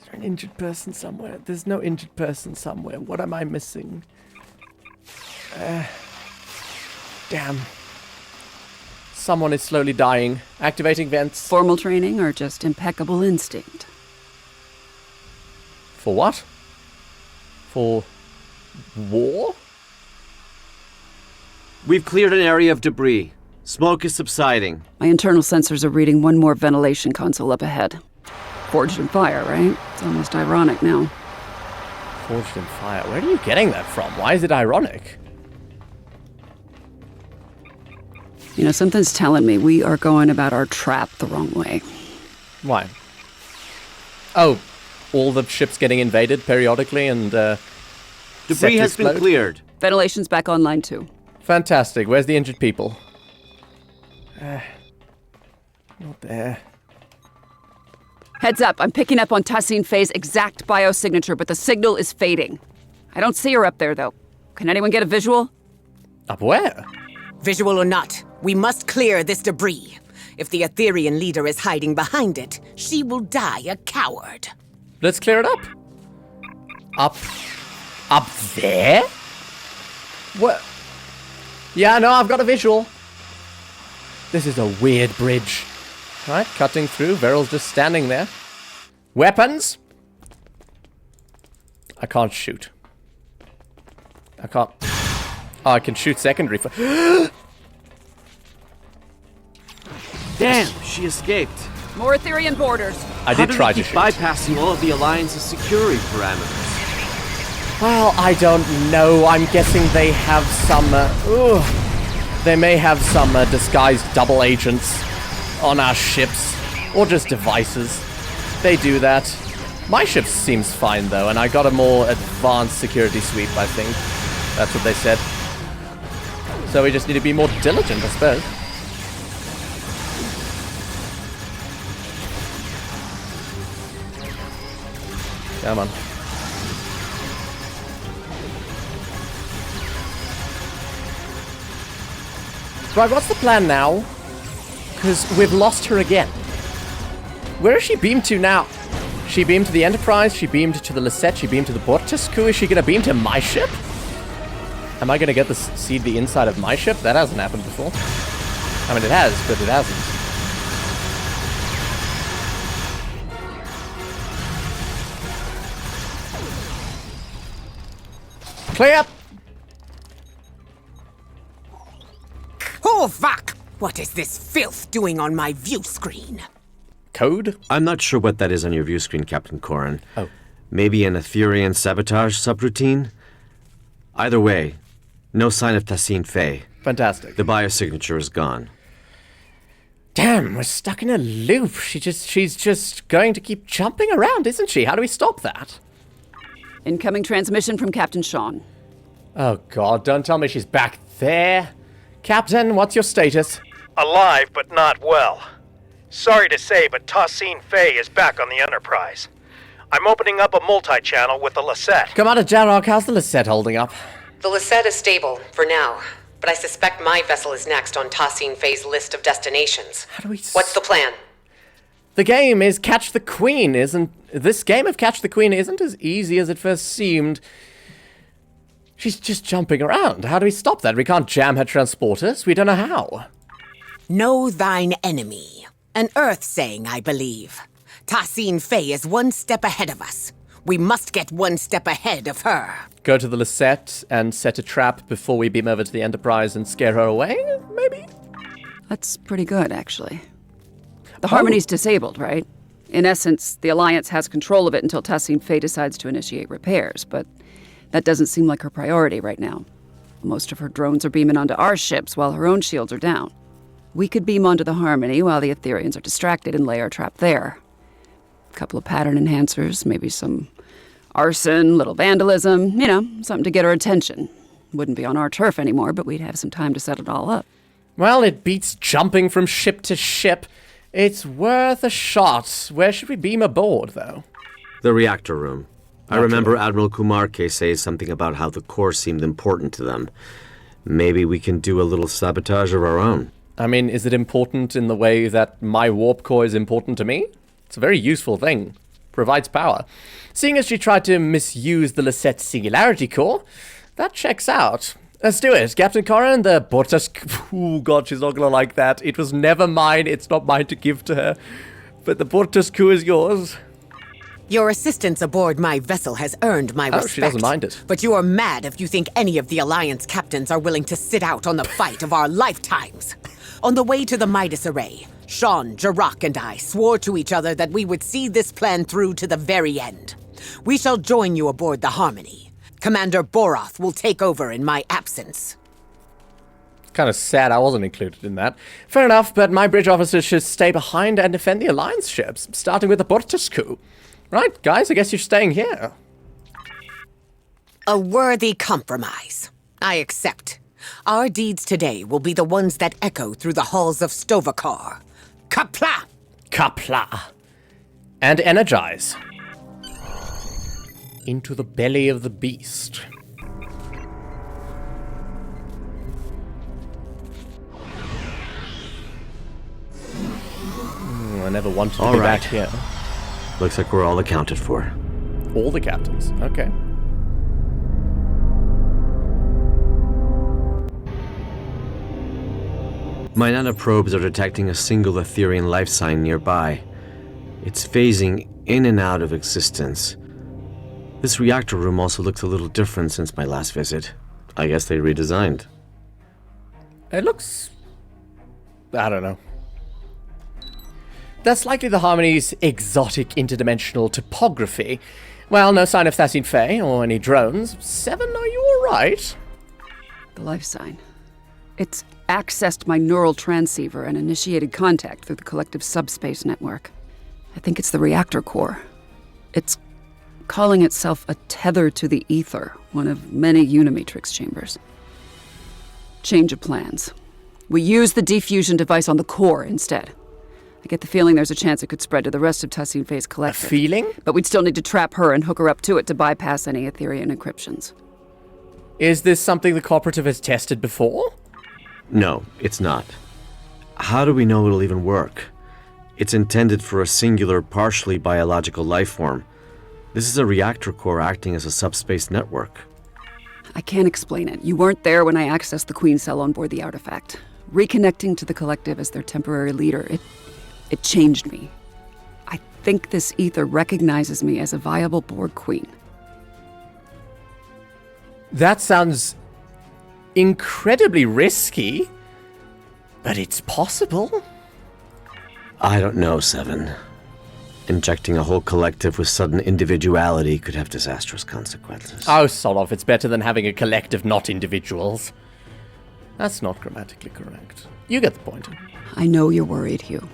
there an injured person somewhere? There's no injured person somewhere. What am I missing? Damn. Someone is slowly dying. Activating vents. Formal training or just impeccable instinct? For what? For war? We've cleared an area of debris. Smoke is subsiding. My internal sensors are reading one more ventilation console up ahead. Forged in fire, right? It's almost ironic now. Forged in fire? Where are you getting that from? Why is it ironic? You know, something's telling me we are going about our trap the wrong way. Why? Oh, all the ships getting invaded periodically and, Debris has been cleared. Ventilation's back online, too. Fantastic. Where's the injured people? Not there. Heads up, I'm picking up on Thaseen-Fei's exact biosignature, but the signal is fading. I don't see her up there, though. Can anyone get a visual? Up where? Visual or not, we must clear this debris. If the Aetherian leader is hiding behind it, she will die a coward. Let's clear it up. Up there? What? Yeah, no, I've got a visual. This is a weird bridge. Right, cutting through. Veryl's just standing there. Weapons? I can't shoot. I can't. Oh, I can shoot secondary for. Damn, she escaped. More Aetherian borders. I did try to keep shoot. bypassing all of the Alliance's security parameters? Well, I don't know. I'm guessing they have some. They may have some disguised double agents on our ships, or just devices. They do that. My ship seems fine though, and I got a more advanced security sweep, I think. That's what they said. So we just need to be more diligent, I suppose. Come on. Right, what's the plan now? Because we've lost her again. Where is she beamed to now? She beamed to the Enterprise, she beamed to the Lisette, she beamed to the Bortiscu. Is she going to beam to my ship? Am I going to get to see the inside of my ship? That hasn't happened before. I mean, it has, but it hasn't. Clear! Oh, fuck! What is this filth doing on my view screen? Code? I'm not sure what that is on your view screen, Captain Corrin. Oh. Maybe an Aetherian sabotage subroutine? Either way, no sign of Thaseen-Fei. Fantastic. The biosignature is gone. Damn, we're stuck in a loop. She's just going to keep jumping around, isn't she? How do we stop that? Incoming transmission from Captain Sean. Oh god, don't tell me she's back there. Captain, what's your status? Alive, but not well. Sorry to say, but Thaseen-Fei is back on the Enterprise. I'm opening up a multi-channel with the Lisette. Commander Jarok, how's the Lisette holding up? The Lisette is stable, for now. But I suspect my vessel is next on Thaseen-Fei's list of destinations. How do we... What's the plan? The game is Catch the Queen, isn't... This game of Catch the Queen isn't as easy as it first seemed. She's just jumping around. How do we stop that? We can't jam her transporters. We don't know how. Know thine enemy. An Earth saying, I believe. Thaseen-Fei is one step ahead of us. We must get one step ahead of her. Go to the Lisette and set a trap before we beam over to the Enterprise and scare her away, maybe? That's pretty good, actually. The Harmony's disabled, right? In essence, the Alliance has control of it until Thaseen-Fei decides to initiate repairs, but that doesn't seem like her priority right now. Most of her drones are beaming onto our ships while her own shields are down. We could beam onto the Harmony while the Aetherians are distracted and lay our trap there. A couple of pattern enhancers, maybe some arson, little vandalism, something to get her attention. Wouldn't be on our turf anymore, but we'd have some time to set it all up. Well, it beats jumping from ship to ship. It's worth a shot. Where should we beam aboard, though? The reactor room. I remember Admiral Kumarke say something about how the core seemed important to them. Maybe we can do a little sabotage of our own. I mean, is it important in the way that my warp core is important to me? It's a very useful thing. Provides power. Seeing as she tried to misuse the Lisette Singularity Core, that checks out. Let's do it. Captain Corrin, the Bortus... Oh god, she's not gonna like that. It was never mine. It's not mine to give to her. But the Bortus coup is yours. Your assistance aboard my vessel has earned my respect. She doesn't mind it. But you are mad if you think any of the Alliance captains are willing to sit out on the fight of our lifetimes. On the way to the Midas Array, Sean, Jirok, and I swore to each other that we would see this plan through to the very end. We shall join you aboard the Harmony. Commander Boroth will take over in my absence. Kind of sad I wasn't included in that. Fair enough, but my bridge officers should stay behind and defend the Alliance ships, starting with the Bortus coup. Right, guys, I guess you're staying here. A worthy compromise. I accept. Our deeds today will be the ones that echo through the halls of Stovakar. Kapla! Kapla. And energize. Into the belly of the beast. I never wanted to be back here. Looks like we're all accounted for. All the captains. Okay. My nanoprobes are detecting a single Aetherian life sign nearby. It's phasing in and out of existence. This reactor room also looks a little different since my last visit. I guess they redesigned. It looks... I don't know. That's likely the Harmony's exotic interdimensional topography. Well, no sign of Thaseen-Fei or any drones. 7, are you alright? The life sign. It's accessed my neural transceiver and initiated contact through the collective subspace network. I think it's the reactor core. It's calling itself a tether to the Aether, one of many Unimatrix chambers. Change of plans. We use the defusion device on the core instead. I get the feeling there's a chance it could spread to the rest of Thaseen-Fei's collective. A feeling? But we'd still need to trap her and hook her up to it to bypass any Aetherian encryptions. Is this something the cooperative has tested before? No, it's not. How do we know it'll even work? It's intended for a singular, partially biological life form. This is a reactor core acting as a subspace network. I can't explain it. You weren't there when I accessed the Queen cell on board the artifact. Reconnecting to the collective as their temporary leader, it changed me. I think this Aether recognizes me as a viable Borg Queen. That sounds incredibly risky, but it's possible. I don't know, Seven. Injecting a whole collective with sudden individuality could have disastrous consequences. Oh, sod off. It's better than having a collective, not individuals. That's not grammatically correct. You get the point. I know you're worried, Hugh.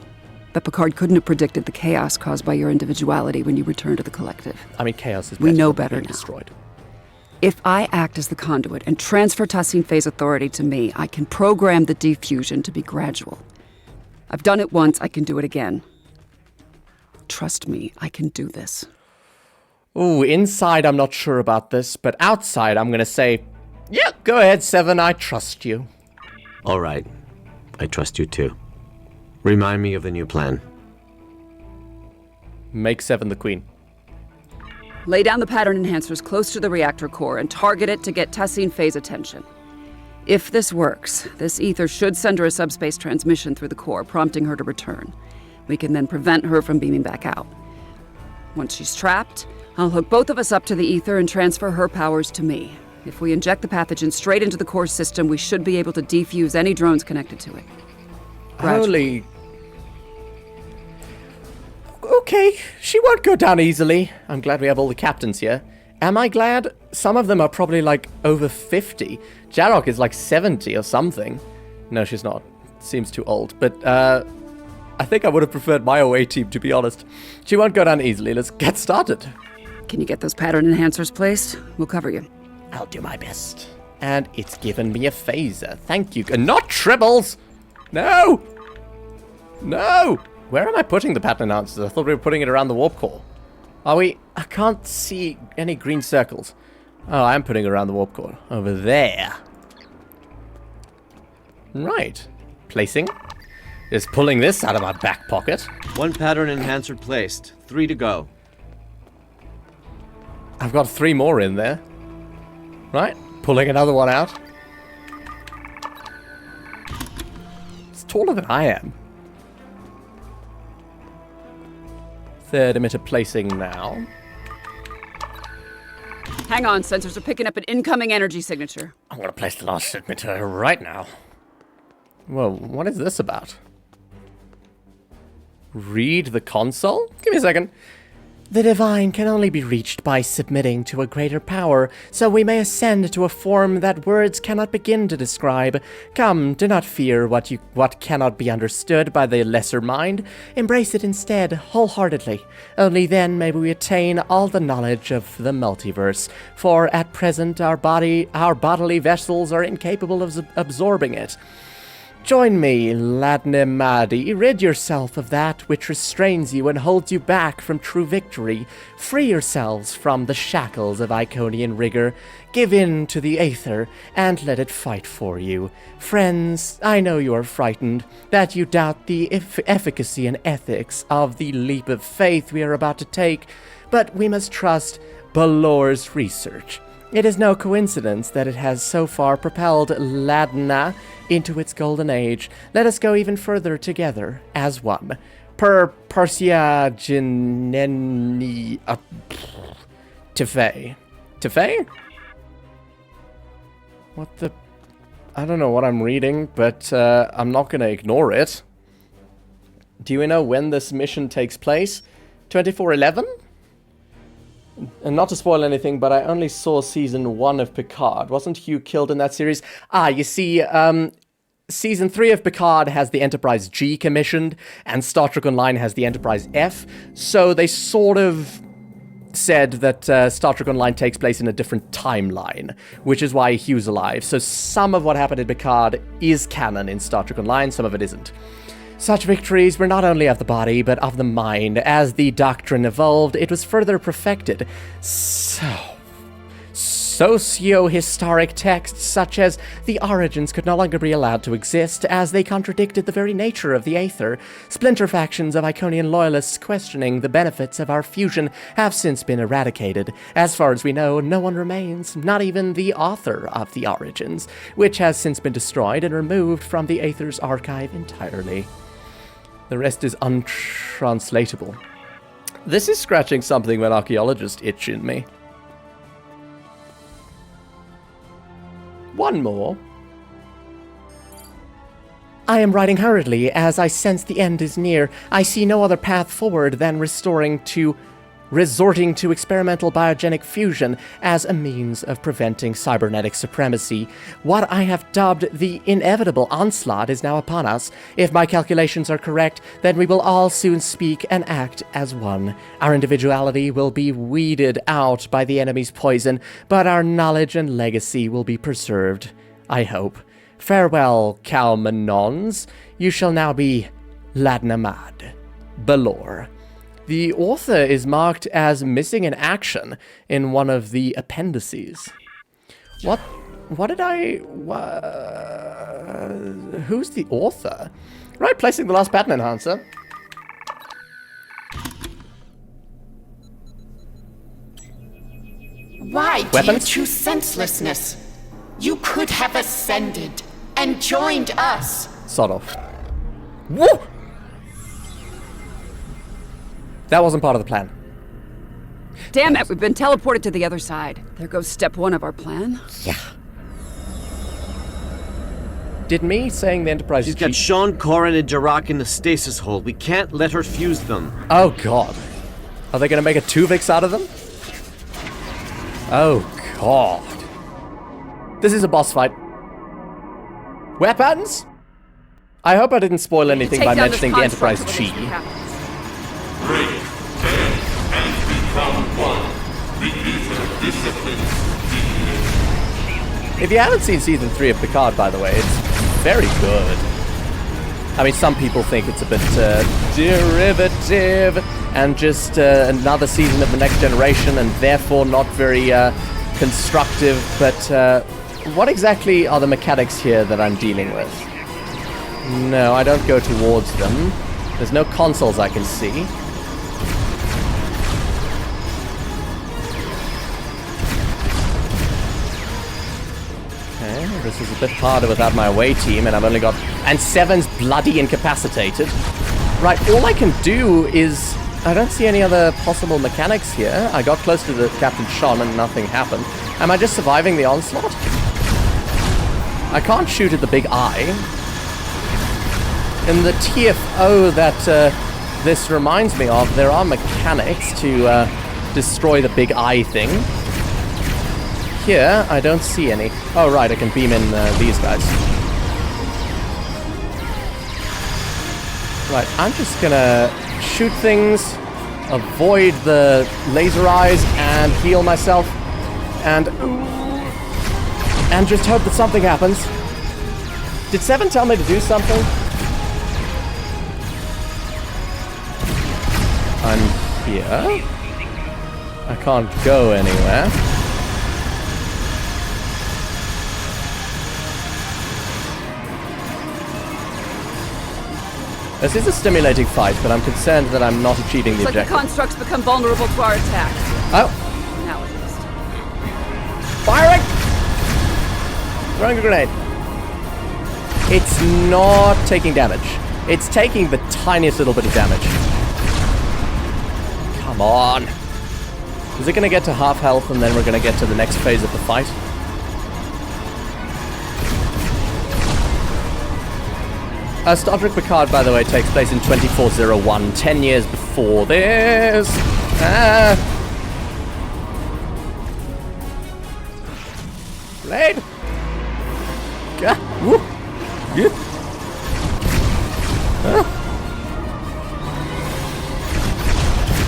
But Picard couldn't have predicted the chaos caused by your individuality when you return to the collective. I mean, chaos is we know better now. Destroyed. If I act as the conduit and transfer Thaseen-Fei's authority to me, I can program the defusion to be gradual. I've done it once, I can do it again. Trust me, I can do this. Ooh, inside I'm not sure about this, but outside I'm gonna say, yeah, go ahead, Seven, I trust you. All right. I trust you too. Remind me of the new plan. Make Seven the queen. Lay down the pattern enhancers close to the reactor core and target it to get Thaseen-Fei's attention. If this works, this Aether should send her a subspace transmission through the core, prompting her to return. We can then prevent her from beaming back out. Once she's trapped, I'll hook both of us up to the Aether and transfer her powers to me. If we inject the pathogen straight into the core system, we should be able to defuse any drones connected to it. Holy... Okay, she won't go down easily. I'm glad we have all the captains here. Am I glad? Some of them are probably like over 50. Jirok is like 70 or something. No, she's not. Seems too old. But, I think I would have preferred my away team, to be honest. She won't go down easily. Let's get started. Can you get those pattern enhancers placed? We'll cover you. I'll do my best. And it's given me a phaser. Thank you. And not tribbles! No! No! Where am I putting the pattern enhancers? I thought we were putting it around the warp core. Are we? I can't see any green circles. Oh, I am putting it around the warp core. Over there. Right. Placing. Just pulling this out of my back pocket. 1 pattern enhancer placed. 3 to go. I've got 3 more in there. Right. Pulling another one out. It's taller than I am. 3rd emitter placing now. Hang on, sensors are picking up an incoming energy signature. I'm gonna place the last emitter right now. Well, what is this about? Read the console? Give me a second. The divine can only be reached by submitting to a greater power, so we may ascend to a form that words cannot begin to describe. Come, do not fear what cannot be understood by the lesser mind. Embrace it instead, wholeheartedly. Only then may we attain all the knowledge of the multiverse, for at present our bodily vessels are incapable of absorbing it. Join me, Ladnemadi. Rid yourself of that which restrains you and holds you back from true victory. Free yourselves from the shackles of Iconian rigor. Give in to the Aether, and let it fight for you. Friends, I know you are frightened, that you doubt the efficacy and ethics of the leap of faith we are about to take, but we must trust Balor's research. It is no coincidence that it has so far propelled Ladna into its golden age. Let us go even further together, as one. Per Parsia Geneni Tefei. Tefei? What the... I don't know what I'm reading, but I'm not gonna ignore it. Do you know when this mission takes place? 2411? And not to spoil anything, but I only saw season 1 of Picard. Wasn't Hugh killed in that series? You see, season 3 of Picard has the Enterprise G commissioned, and Star Trek Online has the Enterprise F. So they sort of said that Star Trek Online takes place in a different timeline, which is why Hugh's alive. So some of what happened in Picard is canon in Star Trek Online, some of it isn't. Such victories were not only of the body, but of the mind. As the doctrine evolved, it was further perfected. Socio-historic texts such as the Origins could no longer be allowed to exist, as they contradicted the very nature of the Aether. Splinter factions of Iconian loyalists questioning the benefits of our fusion have since been eradicated. As far as we know, no one remains, not even the author of the Origins, which has since been destroyed and removed from the Aether's archive entirely. The rest is untranslatable. This is scratching something of an archaeologist itch in me. One more. I am writing hurriedly, as I sense the end is near. I see no other path forward than resorting to experimental biogenic fusion as a means of preventing cybernetic supremacy. What I have dubbed the inevitable onslaught is now upon us. If my calculations are correct, then we will all soon speak and act as one. Our individuality will be weeded out by the enemy's poison, but our knowledge and legacy will be preserved, I hope. Farewell, Kalmanons. You shall now be Ladnamad. Balor. The author is marked as missing in action in one of the appendices. What did I... who's the author? Right, placing the last pattern enhancer. Why do you choose senselessness? You could have ascended and joined us. Sort of. Woo! That wasn't part of the plan. Damn it, we've been teleported to the other side. There goes step 1 of our plan. Yeah. Did me saying the Enterprise... She's got Sean, Corrin, and Jarak in the stasis hold. We can't let her fuse them. Oh, God. Are they going to make a Tuvix out of them? Oh, God. This is a boss fight. Weapons? I hope I didn't spoil anything by mentioning the Enterprise G. Break, bend, and become one. The Aether disciplines. If you haven't seen Season 3 of Picard, by the way, it's very good. I mean, some people think it's a bit derivative and just another season of The Next Generation and therefore not very constructive, but what exactly are the mechanics here that I'm dealing with? No, I don't go towards them. There's no consoles I can see. Okay, this is a bit harder without my away team, and I've only got... And Seven's bloody incapacitated. Right, all I can do is... I don't see any other possible mechanics here. I got close to the Captain Sean and nothing happened. Am I just surviving the onslaught? I can't shoot at the big eye. In the TFO that this reminds me of, there are mechanics to destroy the big eye thing. Here, I don't see any. Oh, right, I can beam in these guys. Right, I'm just gonna shoot things, avoid the laser eyes, and heal myself, and just hope that something happens. Did Seven tell me to do something? I'm here. I can't go anywhere. This is a stimulating fight, but I'm concerned that I'm not achieving the Looks like objective. the constructs become vulnerable to our attacks. Oh. Now at least. Firing! Throwing a grenade. It's not taking damage. It's taking the tiniest little bit of damage. Come on. Is it going to get to half health and then we're going to get to the next phase of the fight? Star Trek Picard, by the way, takes place in 2401, 10 years before this. Blade! Woo! Yeah.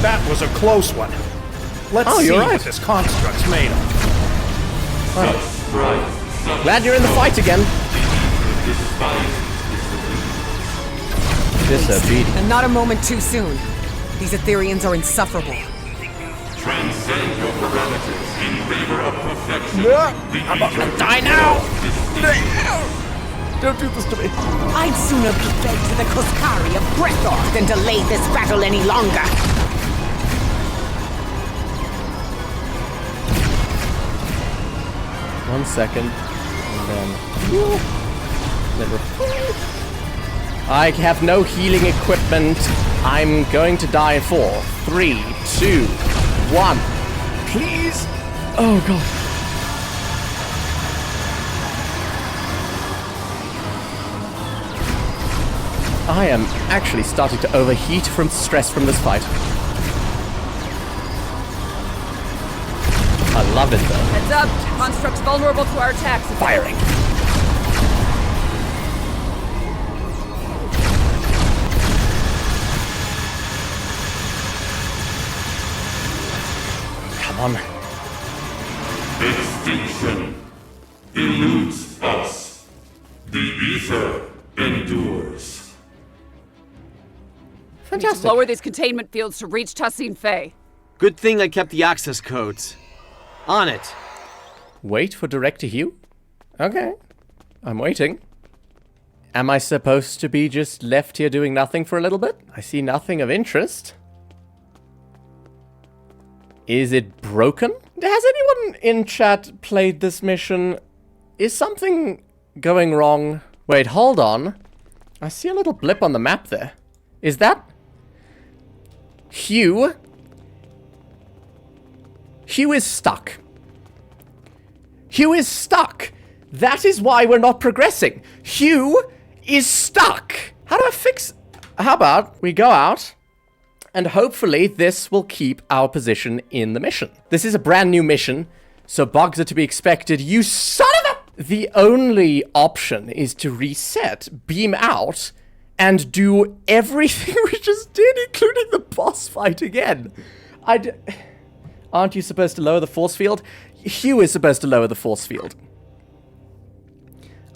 That was a close one. Let's see what this construct's made of. Glad you're in the fight again. Disobedient. And not a moment too soon. These Aetherians are insufferable. Transcend your parameters in favor of perfection. I'm not gonna die now! Don't do this to me. I'd sooner be fed to the Koskari of Breathor than delay this battle any longer. 1 second. And then... Never... I have no healing equipment. I'm going to die for 3, 2, 1. Please. Oh god. I am actually starting to overheat from stress from this fight. I love it though. Heads up! Construct's vulnerable to our attacks. Firing. On. Extinction eludes us. The ether endures. Fantastic. Lower these containment fields to reach Thaseen-Fei. Good thing I kept the access codes. On it. Wait for Director Hugh? Okay. I'm waiting. Am I supposed to be just left here doing nothing for a little bit? I see nothing of interest. Is it broken? Has anyone in chat played this mission? Is something going wrong? Wait, hold on. I see a little blip on the map there. Is that... Hugh? Hugh is stuck. Hugh is stuck. That is why we're not progressing. Hugh is stuck. How do I fix... How about we go out... And hopefully this will keep our position in the mission. This is a brand new mission, so bugs are to be expected. You son of a... The only option is to reset, beam out, and do everything we just did, including the boss fight again. Aren't you supposed to lower the force field? Hugh is supposed to lower the force field.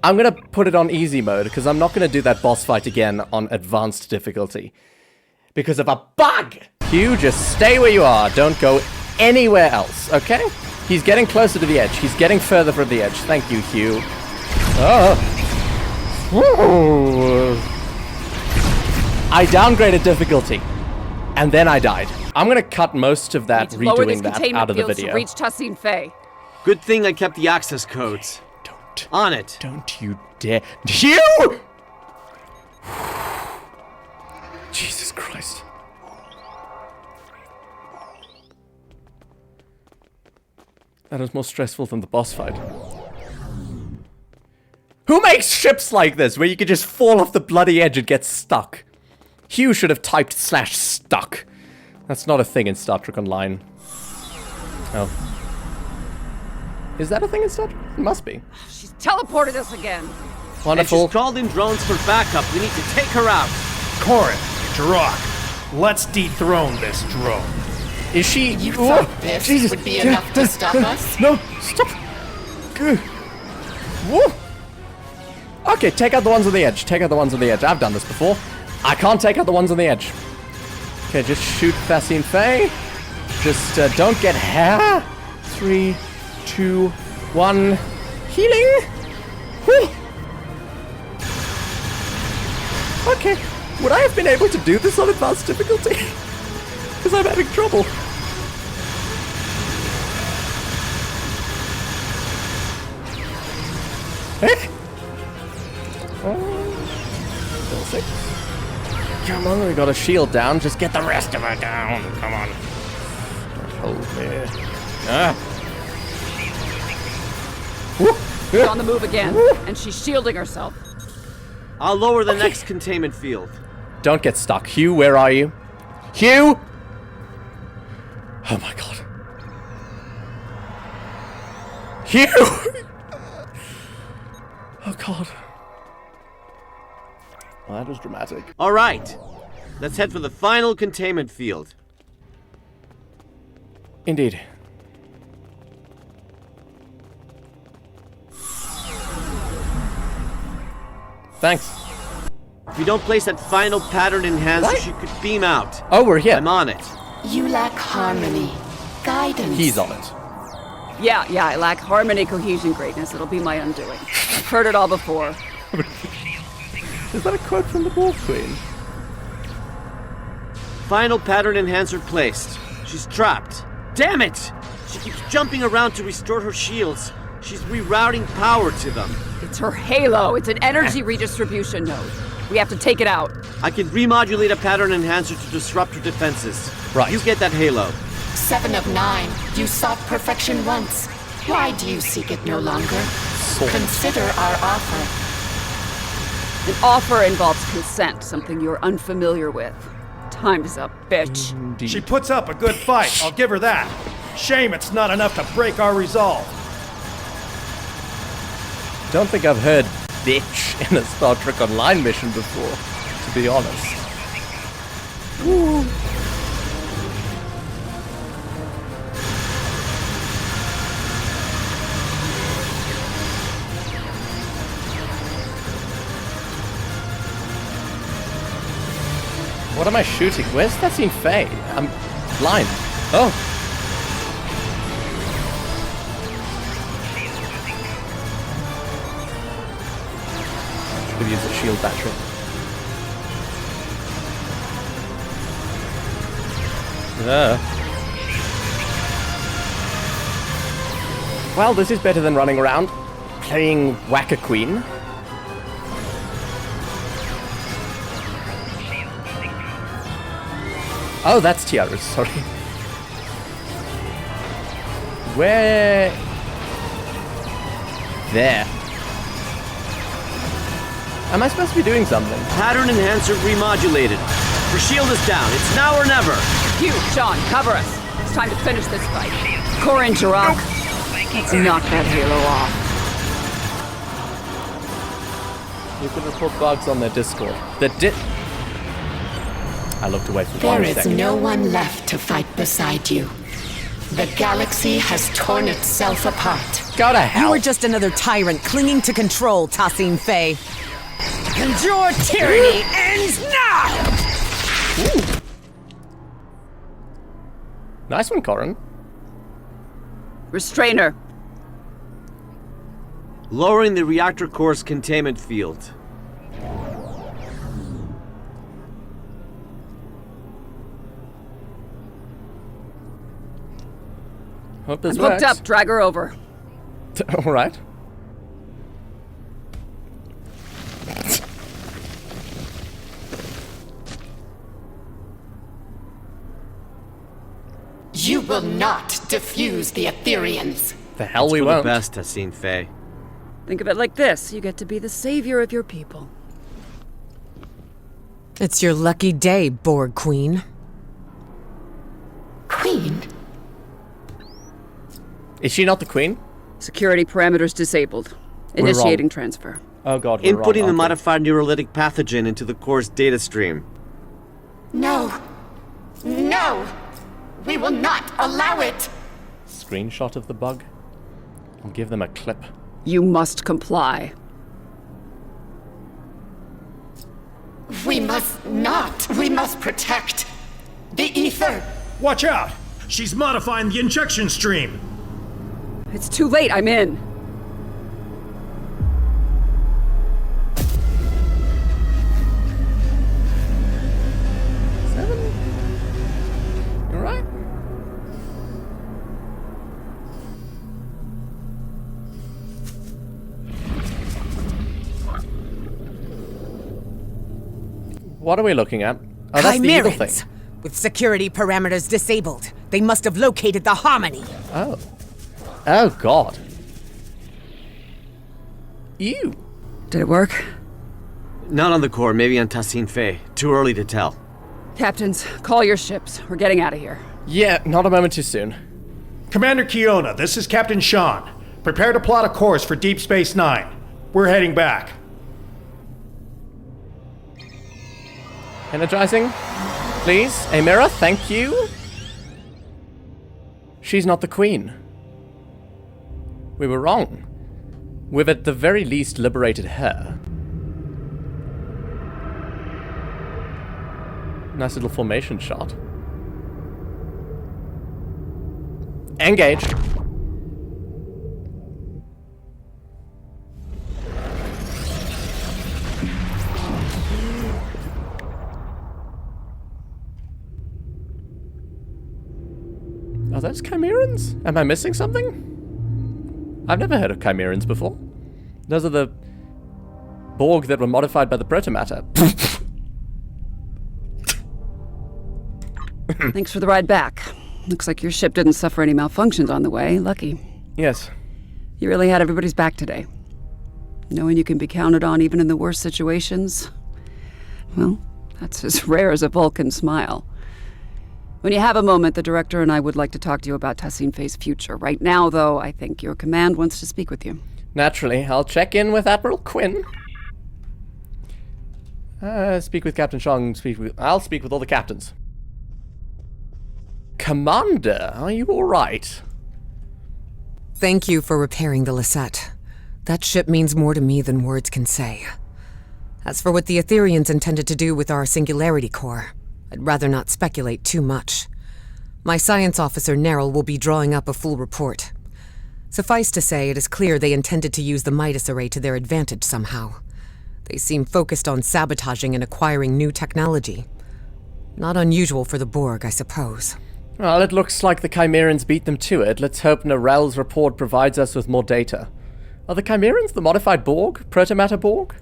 I'm gonna put it on easy mode, because I'm not gonna do that boss fight again on advanced difficulty. Because of a bug! Hugh, just stay where you are. Don't go anywhere else, okay? He's getting closer to the edge. He's getting further from the edge. Thank you, Hugh. Oh. I downgraded difficulty. And then I died. I'm gonna cut most of that redoing that out of the video. To reach Thaseen-Fei. Good thing I kept the access codes. On it. Don't you dare. Hugh! Jesus Christ. That is more stressful than the boss fight. Who makes ships like this, where you could just fall off the bloody edge and get stuck? Hugh should have typed /stuck. That's not a thing in Star Trek Online. Oh. Is that a thing in Star Trek? It must be. She's teleported us again. Wonderful. And she's called in drones for backup. We need to take her out. Corin, Jirok, let's dethrone this drone. Is she... You thought this Jesus. would be enough to stop us? No, stop. Whoa. Okay, take out the ones on the edge. Take out the ones on the edge. I've done this before. I can't take out the ones on the edge. Okay, just shoot Thaseen-Fei. Just don't get hair. 3, 2, 1. Healing. Whew. Okay. Would I have been able to do this on advanced difficulty? Because I'm having trouble. Hey? Still 6. Come on, we got a shield down. Just get the rest of her down. Come on. Hold me. She's on the move again, and she's shielding herself. I'll lower the next containment field. Don't get stuck. Hugh, where are you? Hugh! Oh my god. Hugh! Oh god. Well, that was dramatic. All right. Let's head for the final containment field. Indeed. Thanks. If you don't place that final pattern enhancer, she could beam out. Oh, we're here. I'm on it. You lack harmony, guidance. He's on it. Yeah, I lack harmony, cohesion, greatness. It'll be my undoing. I've heard it all before. Is that a quote from the Wolf Queen? Final pattern enhancer placed. She's trapped. Damn it! She keeps jumping around to restore her shields. She's rerouting power to them. It's her halo. It's an energy redistribution node. We have to take it out. I can remodulate a pattern enhancer to disrupt her defenses. Right. You get that halo. 7 of 9. You sought perfection once. Why do you seek it no longer? Consider our offer. An offer involves consent, something you're unfamiliar with. Time's up, bitch. Indeed. She puts up a good fight, I'll give her that. Shame it's not enough to break our resolve. Don't think I've heard bitch in a Star Trek Online mission before, to be honest. Woo. What am I shooting? Where's Thaseen-Fei? I'm blind. Oh. Should have used a shield battery. Well, this is better than running around playing Whack-A-Queen. Oh, that's Tiara's, sorry. Where? There. Am I supposed to be doing something? Pattern enhancer remodulated. Her shield is down. It's now or never. Hugh, Sean, cover us. It's time to finish this fight. Corin, Jirok, let's knock that halo off. You can report bugs on their Discord. I looked away from There one is second. no one left to fight beside you. The galaxy has torn itself apart. Go to hell. You are just another tyrant clinging to control, Thaseen-Fei. And your tyranny ends now! Ooh. Nice one, Corrin. Restrainer. Lowering the reactor core's containment field. Hope this I'm works. hooked up. Drag her over. All right. You will not defuse the Aetherians. The hell we For won't. the best, Thaseen-Fei. Think of it like this. You get to be the savior of your people. It's your lucky day, Borg Queen. Queen? Is she not the queen? Security parameters disabled. Initiating transfer. Oh god, we're Inputting wrong, the aren't modified neurolytic pathogen into the core's data stream. No. No! We will not allow it! we? Screenshot of the bug. I'll give them a clip. You must comply. We must not. We must protect the ether. Watch out! She's modifying the injection stream! It's too late. I'm in. You alright? What are we looking at? Oh, that's the eagle thing. Chimerans, with security parameters disabled. They must have located the Harmony. Oh. Oh, God. Ew. Did it work? Not on the core, maybe on Thaseen-Fei. Too early to tell. Captains, call your ships. We're getting out of here. Yeah, not a moment too soon. Commander Kiona, this is Captain Sean. Prepare to plot a course for Deep Space Nine. We're heading back. Energizing. Please. A mirror, thank you. She's not the queen. We were wrong. We've at the very least liberated her. Nice little formation shot. Engage. Are those Chimerans? Am I missing something? I've never heard of Chimerans before. Those are the Borg that were modified by the protomatter. Thanks for the ride back. Looks like your ship didn't suffer any malfunctions on the way. Lucky. Yes. You really had everybody's back today. Knowing you can be counted on even in the worst situations. Well, that's as rare as a Vulcan smile. When you have a moment, the director and I would like to talk to you about Thaseen-Fei's future. Right now, though, I think your command wants to speak with you. Naturally, I'll check in with Admiral Quinn. Speak with Captain Shong. I'll speak with all the captains. Commander, are you all right? Thank you for repairing the Lisette. That ship means more to me than words can say. As for what the Aetherians intended to do with our Singularity Core, I'd rather not speculate too much. My science officer, Neril, will be drawing up a full report. Suffice to say, it is clear they intended to use the MIDAS array to their advantage somehow. They seem focused on sabotaging and acquiring new technology. Not unusual for the Borg, I suppose. Well, it looks like the Chimerans beat them to it. Let's hope Nerel's report provides us with more data. Are the Chimerans the modified Borg? Protomatter Borg?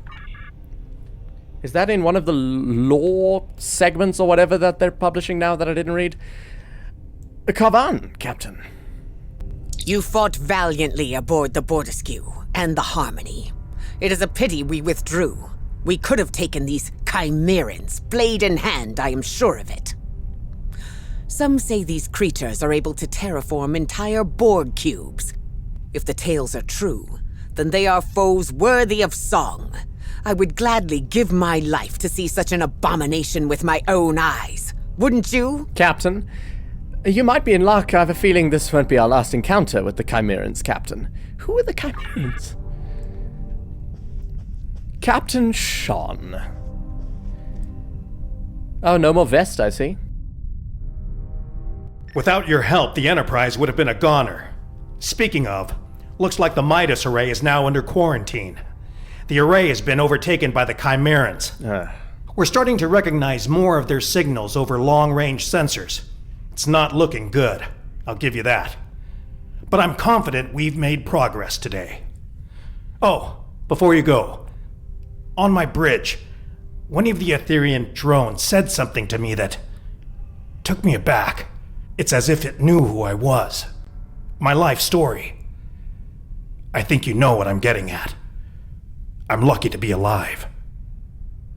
Is that in one of the lore segments or whatever that they're publishing now that I didn't read? Kavan, Captain. You fought valiantly aboard the Bordescue and the Harmony. It is a pity we withdrew. We could have taken these Chimerans, blade in hand, I am sure of it. Some say these creatures are able to terraform entire Borg cubes. If the tales are true, then they are foes worthy of song. I would gladly give my life to see such an abomination with my own eyes. Wouldn't you? Captain, You might be in luck. I have a feeling this won't be our last encounter with the Chimerans, Captain. Who are the Chimerans? Captain Sean. Oh, no more vest, I see. Without your help, the Enterprise would have been a goner. Speaking of, looks like the MIDAS array is now under quarantine. The array has been overtaken by the Chimerans. We're starting to recognize more of their signals over long-range sensors. It's not looking good, I'll give you that. But I'm confident we've made progress today. Oh, before you go, on my bridge, one of the Aetherian drones said something to me that took me aback. It's as if it knew who I was. My life story. I think you know what I'm getting at. I'm lucky to be alive.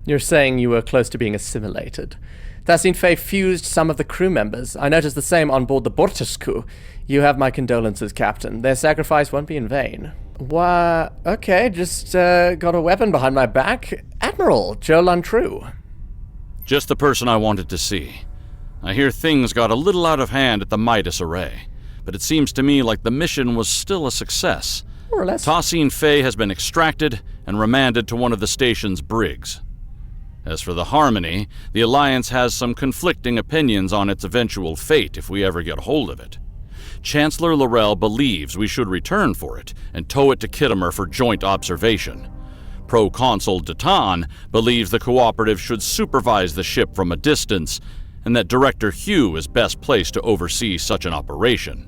You're saying you were close to being assimilated. Thaseen-Fei fused some of the crew members. I noticed the same on board the Bortusku. You have my condolences, Captain. Their sacrifice won't be in vain. Why, okay, just got a weapon behind my back. Admiral Joe Luntrue. Just the person I wanted to see. I hear things got a little out of hand at the MIDAS array, but it seems to me like the mission was still a success. More or less. Thaseen-Fei has been extracted and remanded to one of the station's brigs. As for the Harmony, the Alliance has some conflicting opinions on its eventual fate if we ever get hold of it. Chancellor L'Rell believes we should return for it and tow it to Khitomer for joint observation. Proconsul Datan believes the Cooperative should supervise the ship from a distance, and that Director Hugh is best placed to oversee such an operation.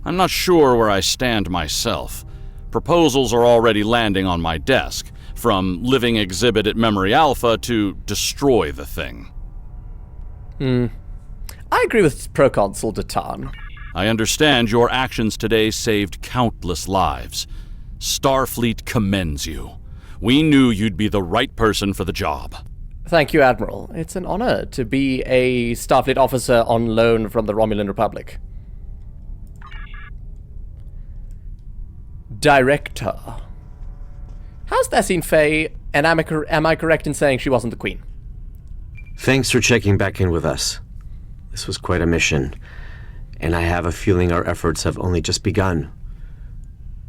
I'm not sure where I stand myself. Proposals are already landing on my desk, from living exhibit at Memory Alpha to destroy the thing. I agree with Proconsul Datan. I understand your actions today saved countless lives. Starfleet commends you. We knew you'd be the right person for the job. Thank you, Admiral. It's an honor to be a Starfleet officer on loan from the Romulan Republic. Director. How's Thaseen-Fei, and am I correct in saying she wasn't the Queen? Thanks for checking back in with us. This was quite a mission, and I have a feeling our efforts have only just begun.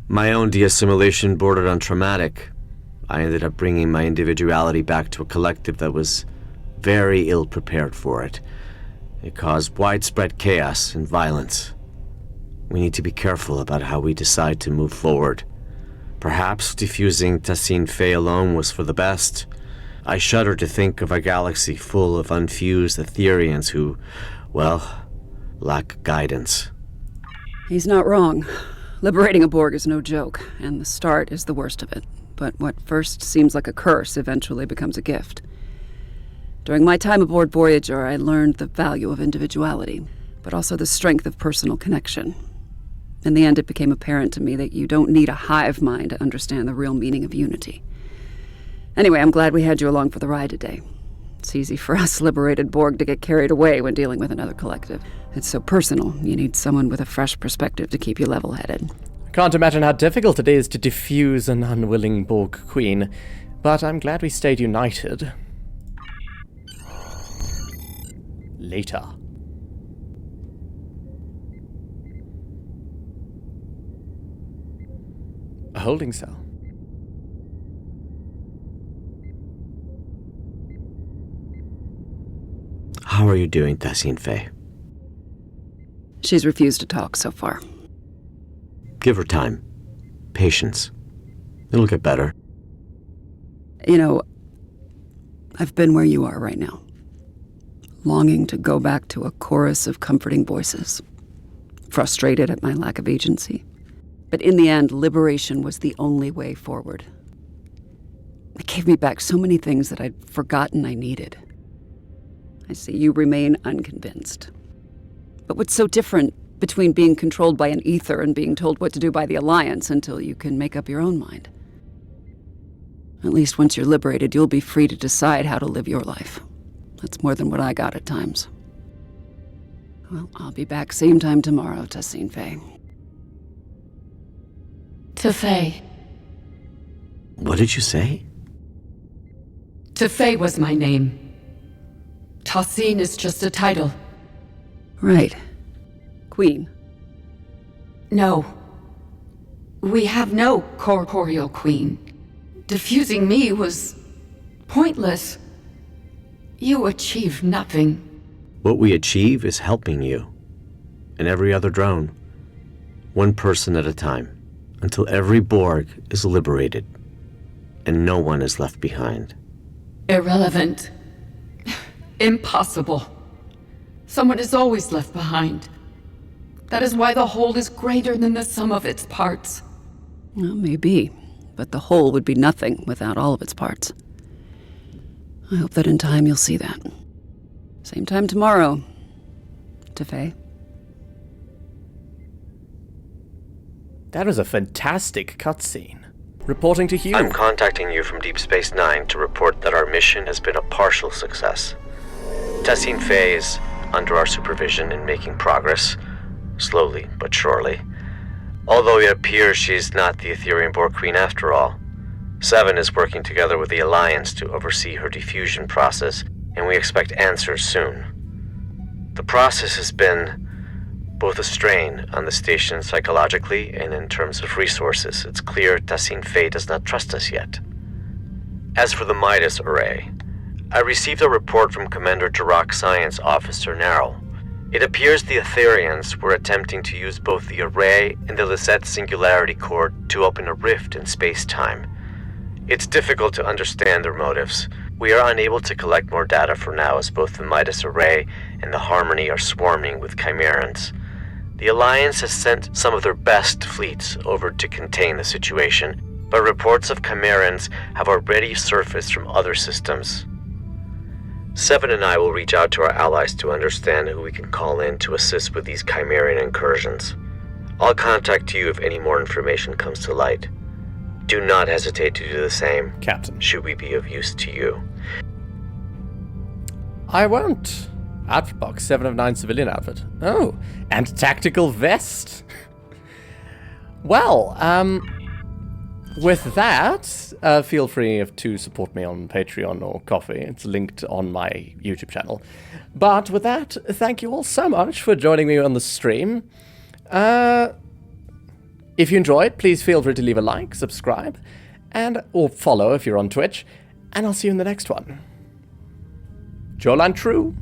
My own de-assimilation bordered on traumatic. I ended up bringing my individuality back to a collective that was very ill-prepared for it. It caused widespread chaos and violence. We need to be careful about how we decide to move forward. Perhaps defusing Thaseen-Fei alone was for the best. I shudder to think of a galaxy full of unfused Aetherians who, well, lack guidance. He's not wrong. Liberating a Borg is no joke, and the start is the worst of it. But what first seems like a curse eventually becomes a gift. During my time aboard Voyager, I learned the value of individuality, but also the strength of personal connection. In the end, it became apparent to me that you don't need a hive mind to understand the real meaning of unity. Anyway, I'm glad we had you along for the ride today. It's easy for us liberated Borg to get carried away when dealing with another collective. It's so personal, you need someone with a fresh perspective to keep you level-headed. Can't imagine how difficult it is to defuse an unwilling Borg Queen, but I'm glad we stayed united. Later. A holding cell. How are you doing, Thaseen-Fei? She's refused to talk so far. Give her time. Patience. It'll get better. You know, I've been where you are right now. Longing to go back to a chorus of comforting voices. Frustrated at my lack of agency. But in the end, liberation was the only way forward. It gave me back so many things that I'd forgotten I needed. I see you remain unconvinced. But what's so different between being controlled by an ether and being told what to do by the Alliance until you can make up your own mind? At least once you're liberated, you'll be free to decide how to live your life. That's more than what I got at times. Well, I'll be back same time tomorrow, Thaseen-Fei. Thaseen-Fei. What did you say? Thaseen-Fei was my name. Thaseen is just a title. Right. Queen. No. We have no corporeal queen. Defusing me was pointless. You achieved nothing. What we achieve is helping you. And every other drone. One person at a time. Until every Borg is liberated. And no one is left behind. Irrelevant. Impossible. Someone is always left behind. That is why the whole is greater than the sum of its parts. Well, maybe. But the whole would be nothing without all of its parts. I hope that in time you'll see that. Same time tomorrow. Fei. That was a fantastic cutscene. Reporting to Hugh. I'm contacting you from Deep Space Nine to report that our mission has been a partial success. Thaseen-Fei is under our supervision and making progress, slowly but surely. Although it appears she's not the Aetherian Borg Queen after all. Seven is working together with the Alliance to oversee her diffusion process, and we expect answers soon. The process has been both a strain on the station psychologically and in terms of resources. It's clear Thaseen-Fei does not trust us yet. As for the MIDAS array, I received a report from Commander Jirok's Science Officer Narrow. It appears the Aetherians were attempting to use both the array and the Lisette Singularity Core to open a rift in space-time. It's difficult to understand their motives. We are unable to collect more data for now, as both the MIDAS array and the Harmony are swarming with Chimerans. The Alliance has sent some of their best fleets over to contain the situation, but reports of Chimerans have already surfaced from other systems. Seven and I will reach out to our allies to understand who we can call in to assist with these Chimeran incursions. I'll contact you if any more information comes to light. Do not hesitate to do the same, Captain, should we be of use to you. I won't. Outfit box, 7 of 9 civilian outfit. Oh, and tactical vest. Well, with that, feel free to support me on Patreon or Coffee. It's linked on my YouTube channel. But with that, thank you all so much for joining me on the stream. If you enjoyed, please feel free to leave a like, subscribe, or follow if you're on Twitch. And I'll see you in the next one. Jolan True.